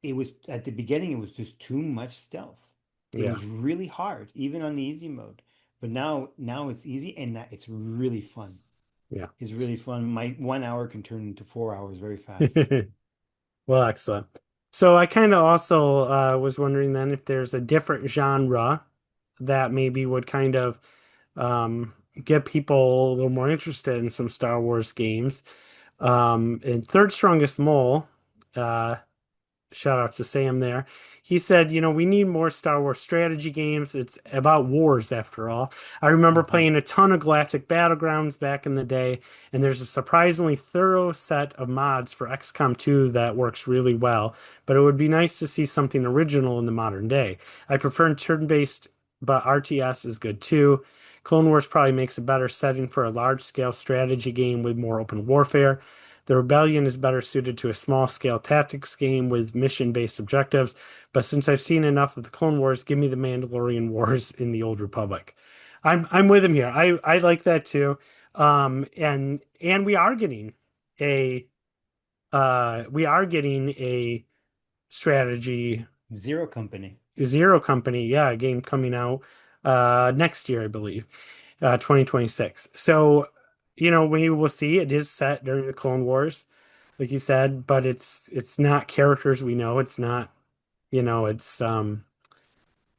it was at the beginning it was just too much stealth. It Yeah, was really hard, even on the easy mode. But now it's easy and that it's really fun. yeah. It's really fun. My 1 hour can turn into 4 hours very fast. Well, excellent. So I kind of also was wondering then if there's a different genre that maybe would kind of get people a little more interested in some Star Wars games. And Third Strongest Mole, uh, shout out to Sam there. He said, we need more Star Wars strategy games. It's about wars after all. I remember Mhm. playing a ton of Galactic Battlegrounds back in the day, and there's a surprisingly thorough set of mods for XCOM 2 that works really well, but it would be nice to see something original in the modern day. I prefer turn-based, but RTS is good too. Clone Wars probably makes a better setting for a large-scale strategy game with more open warfare. The Rebellion is better suited to a small scale tactics game with mission based objectives, but since I've seen enough of the Clone Wars, give me the Mandalorian Wars in the Old Republic. I'm with him here. I like that too. And a we are getting a strategy Zero Company. Zero Company, yeah, a game coming out next year, I believe, 2026. So, we will see. It is set during the Clone Wars, like you said, but it's not characters we know. It's not,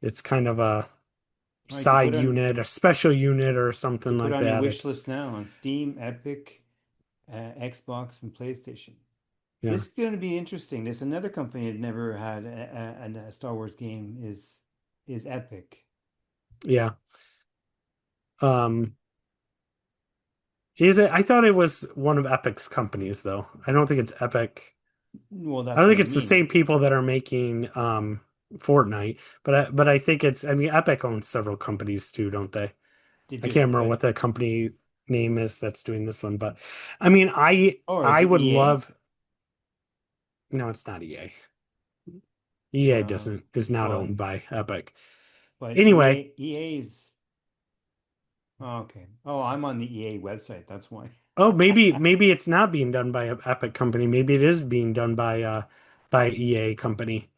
it's kind of a Oh, you could put side on unit, a special unit or you something could put like on your that. wish list now on Steam, Epic, Xbox, and PlayStation. Yeah, This is going to be interesting. There's another company that never had a Star Wars game is Epic. yeah. Um, is it? I thought it was one of Epic's companies, though. I don't think it's Epic. Well, I don't that's what think I it's the mean. same people that are making Fortnite, but I think it's I mean Epic owns several companies too, don't they? They I do, can't remember but what the company name is that's doing this one, but I mean or is I it would EA? love no, it's not EA. EA No. doesn't is not Well, owned by Epic. but Anyway, EA's oh, okay. Oh, I'm on the EA website. That's why. oh maybe it's not being done by an Epic company. Maybe it is being done by EA company.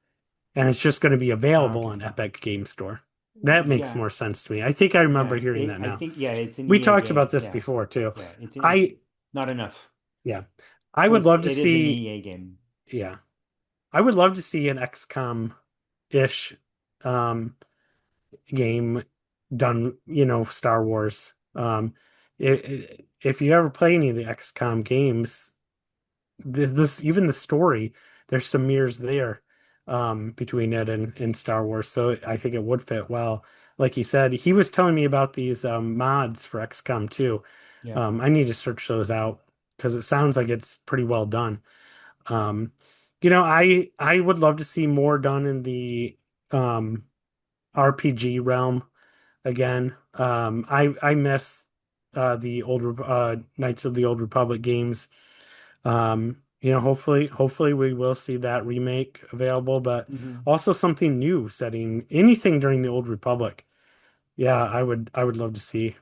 And it's just going to be available Okay. on Epic Game Store. That makes Yeah. more sense to me. I think I remember Yeah. hearing that I now. think yeah, it's an We EA talked about game. this Yeah. before too. Yeah. It's I, not enough. yeah, I So would love to it is an see, EA game. yeah, I would love to see an XCOM-ish um, game done, Star Wars. If you ever play any of the XCOM games, this even the story, there's some mirrors there between it and Star Wars. So I think it would fit well. Like he said, he was telling me about these mods for XCOM 2. Yeah. I need to search those out because it sounds like it's pretty well done. Um, I would love to see more done in the um, RPG realm again. I miss the Knights of the Old Republic games. Hopefully we will see that remake available, but Hmm. also something new setting anything during the Old Republic. Yeah, I would love to see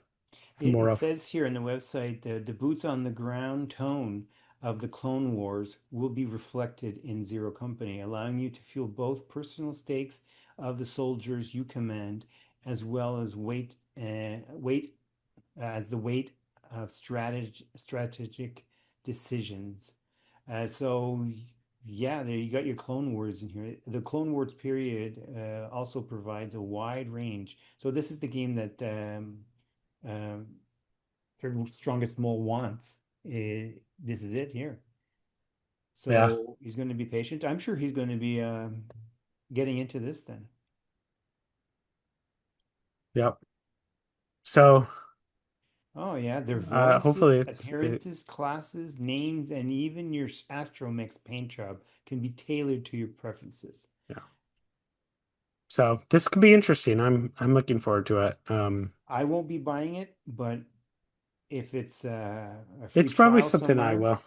more It of. says here on the website the boots on the ground tone of the Clone Wars will be reflected in Zero Company, allowing you to feel both personal stakes of the soldiers you command, as well as weight as the weight of strategic decisions. So yeah, there you got your Clone Wars in here. The Clone Wars period also provides a wide range. So this is the game that um, Third Strongest Mole wants. This is it here. Yeah, So he's going to be patient. I'm sure he's going to be getting into this then. yep. So Oh yeah, their hopefully voices, it, appearances, classes, names, and even your astromech paint job can be tailored to your preferences. yeah. So this could be interesting. I'm looking forward to it. I won't be buying it, but if it's a free It's probably trial something I somewhere, will.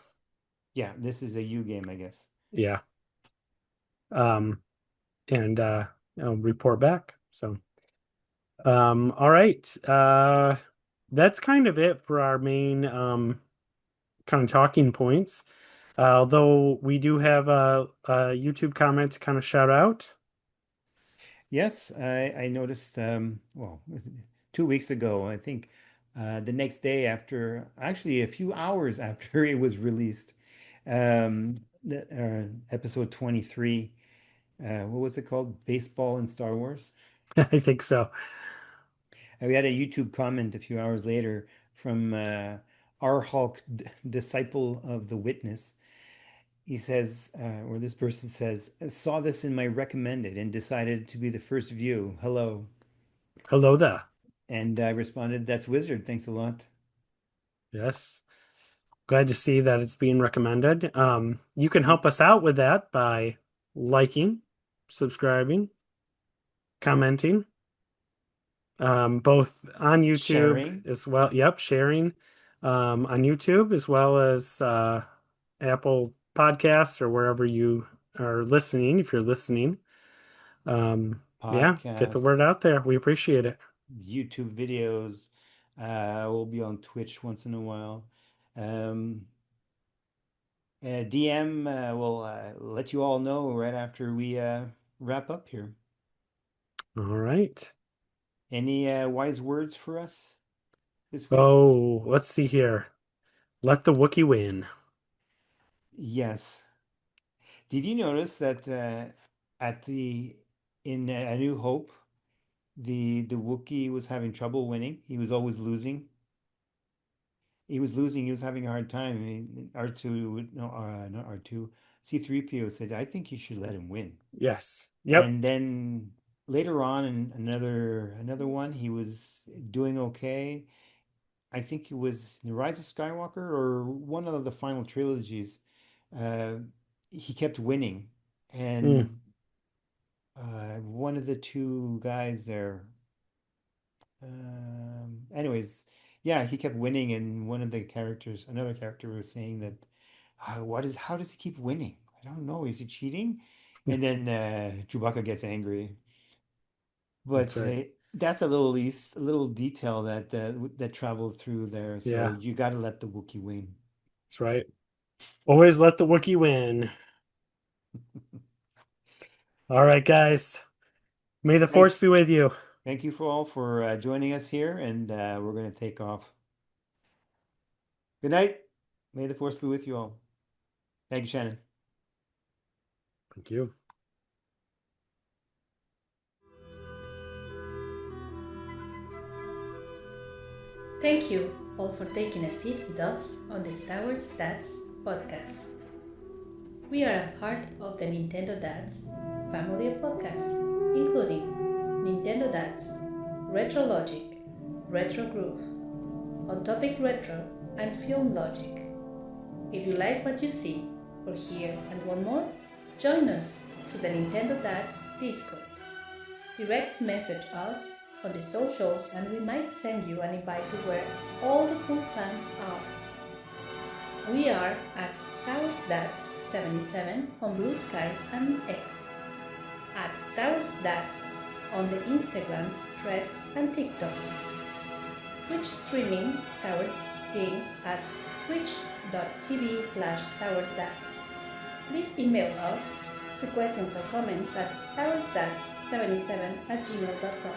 yeah, this is a you game, I guess. Yeah. Um, and I'll report back. So all right. That's kind of it for our main kind of talking points. Although we do have a YouTube comment to kind of shout out. Yes, I noticed, well, 2 weeks ago, I think, the next day after, actually a few hours after it was released, episode 23, what was it called? Baseball and Star Wars. I think so. And we had a YouTube comment a few hours later from our Hulk disciple of the Witness. He says, or this person says, saw this in my recommended and decided to be the first view. Hello. Hello there. And I responded, that's Wizard. Thanks a lot. Yes. Glad to see that it's being recommended. You can Yep. help us out with that by liking, subscribing, commenting, both on YouTube Sharing, as well. Yep, sharing on YouTube as well as Apple Podcasts or wherever you are listening, if you're listening. Yeah, get the word podcasts. out there. We appreciate it. YouTube videos. We'll be on Twitch once in a while. Um, DM will let you all know right after we wrap up here. All right. Any wise words for us this week? Oh, let's see here. Let the Wookiee win. Yes. Did you notice that at the in A New Hope, the Wookiee was having trouble winning? He was always losing. He was losing. He was having a hard time. I mean, R2, no, not R2. C3PO said, "I think you should let him win." Yes. Yep. And then later on, in another one, he was doing okay. I think it was The Rise of Skywalker or one of the final trilogies. Uh, he kept winning, Mm, and one of the two guys there. Anyways, yeah, he kept winning, and one of the characters, another character, was saying that, how does he keep winning? I don't know. Is he cheating? And then Chewbacca gets angry. that's But right. that's a little detail that that traveled through there. So Yeah, you got to let the Wookiee win. that's right. Always let the Wookiee win. All right, guys. May the force be Thanks. with you. Thank you for all for joining us here, and we're going to take off. Good night. May the force be with you all. Thank you, Shannon. Thank you. Thank you all for taking a seat with us on the Star Wars Dads podcast. We are a part of the Nintendo Dads family of podcasts, including Nintendo Dads, Retro Logic, Retro Groove, On Topic Retro, and Film Logic. If you like what you see or hear and want more, join us to the Nintendo Dads Discord. Direct message us on the socials and we might send you an invite to where all the cool fans are. We are at Star Wars Dads 77 on Blue Sky and X, at Star Wars Dads on the Instagram, Threads, and TikTok. Twitch streaming Star Wars games at twitch.tv/Star Wars Dads. Please email us with questions or comments at starwarsdads77@gmail.com.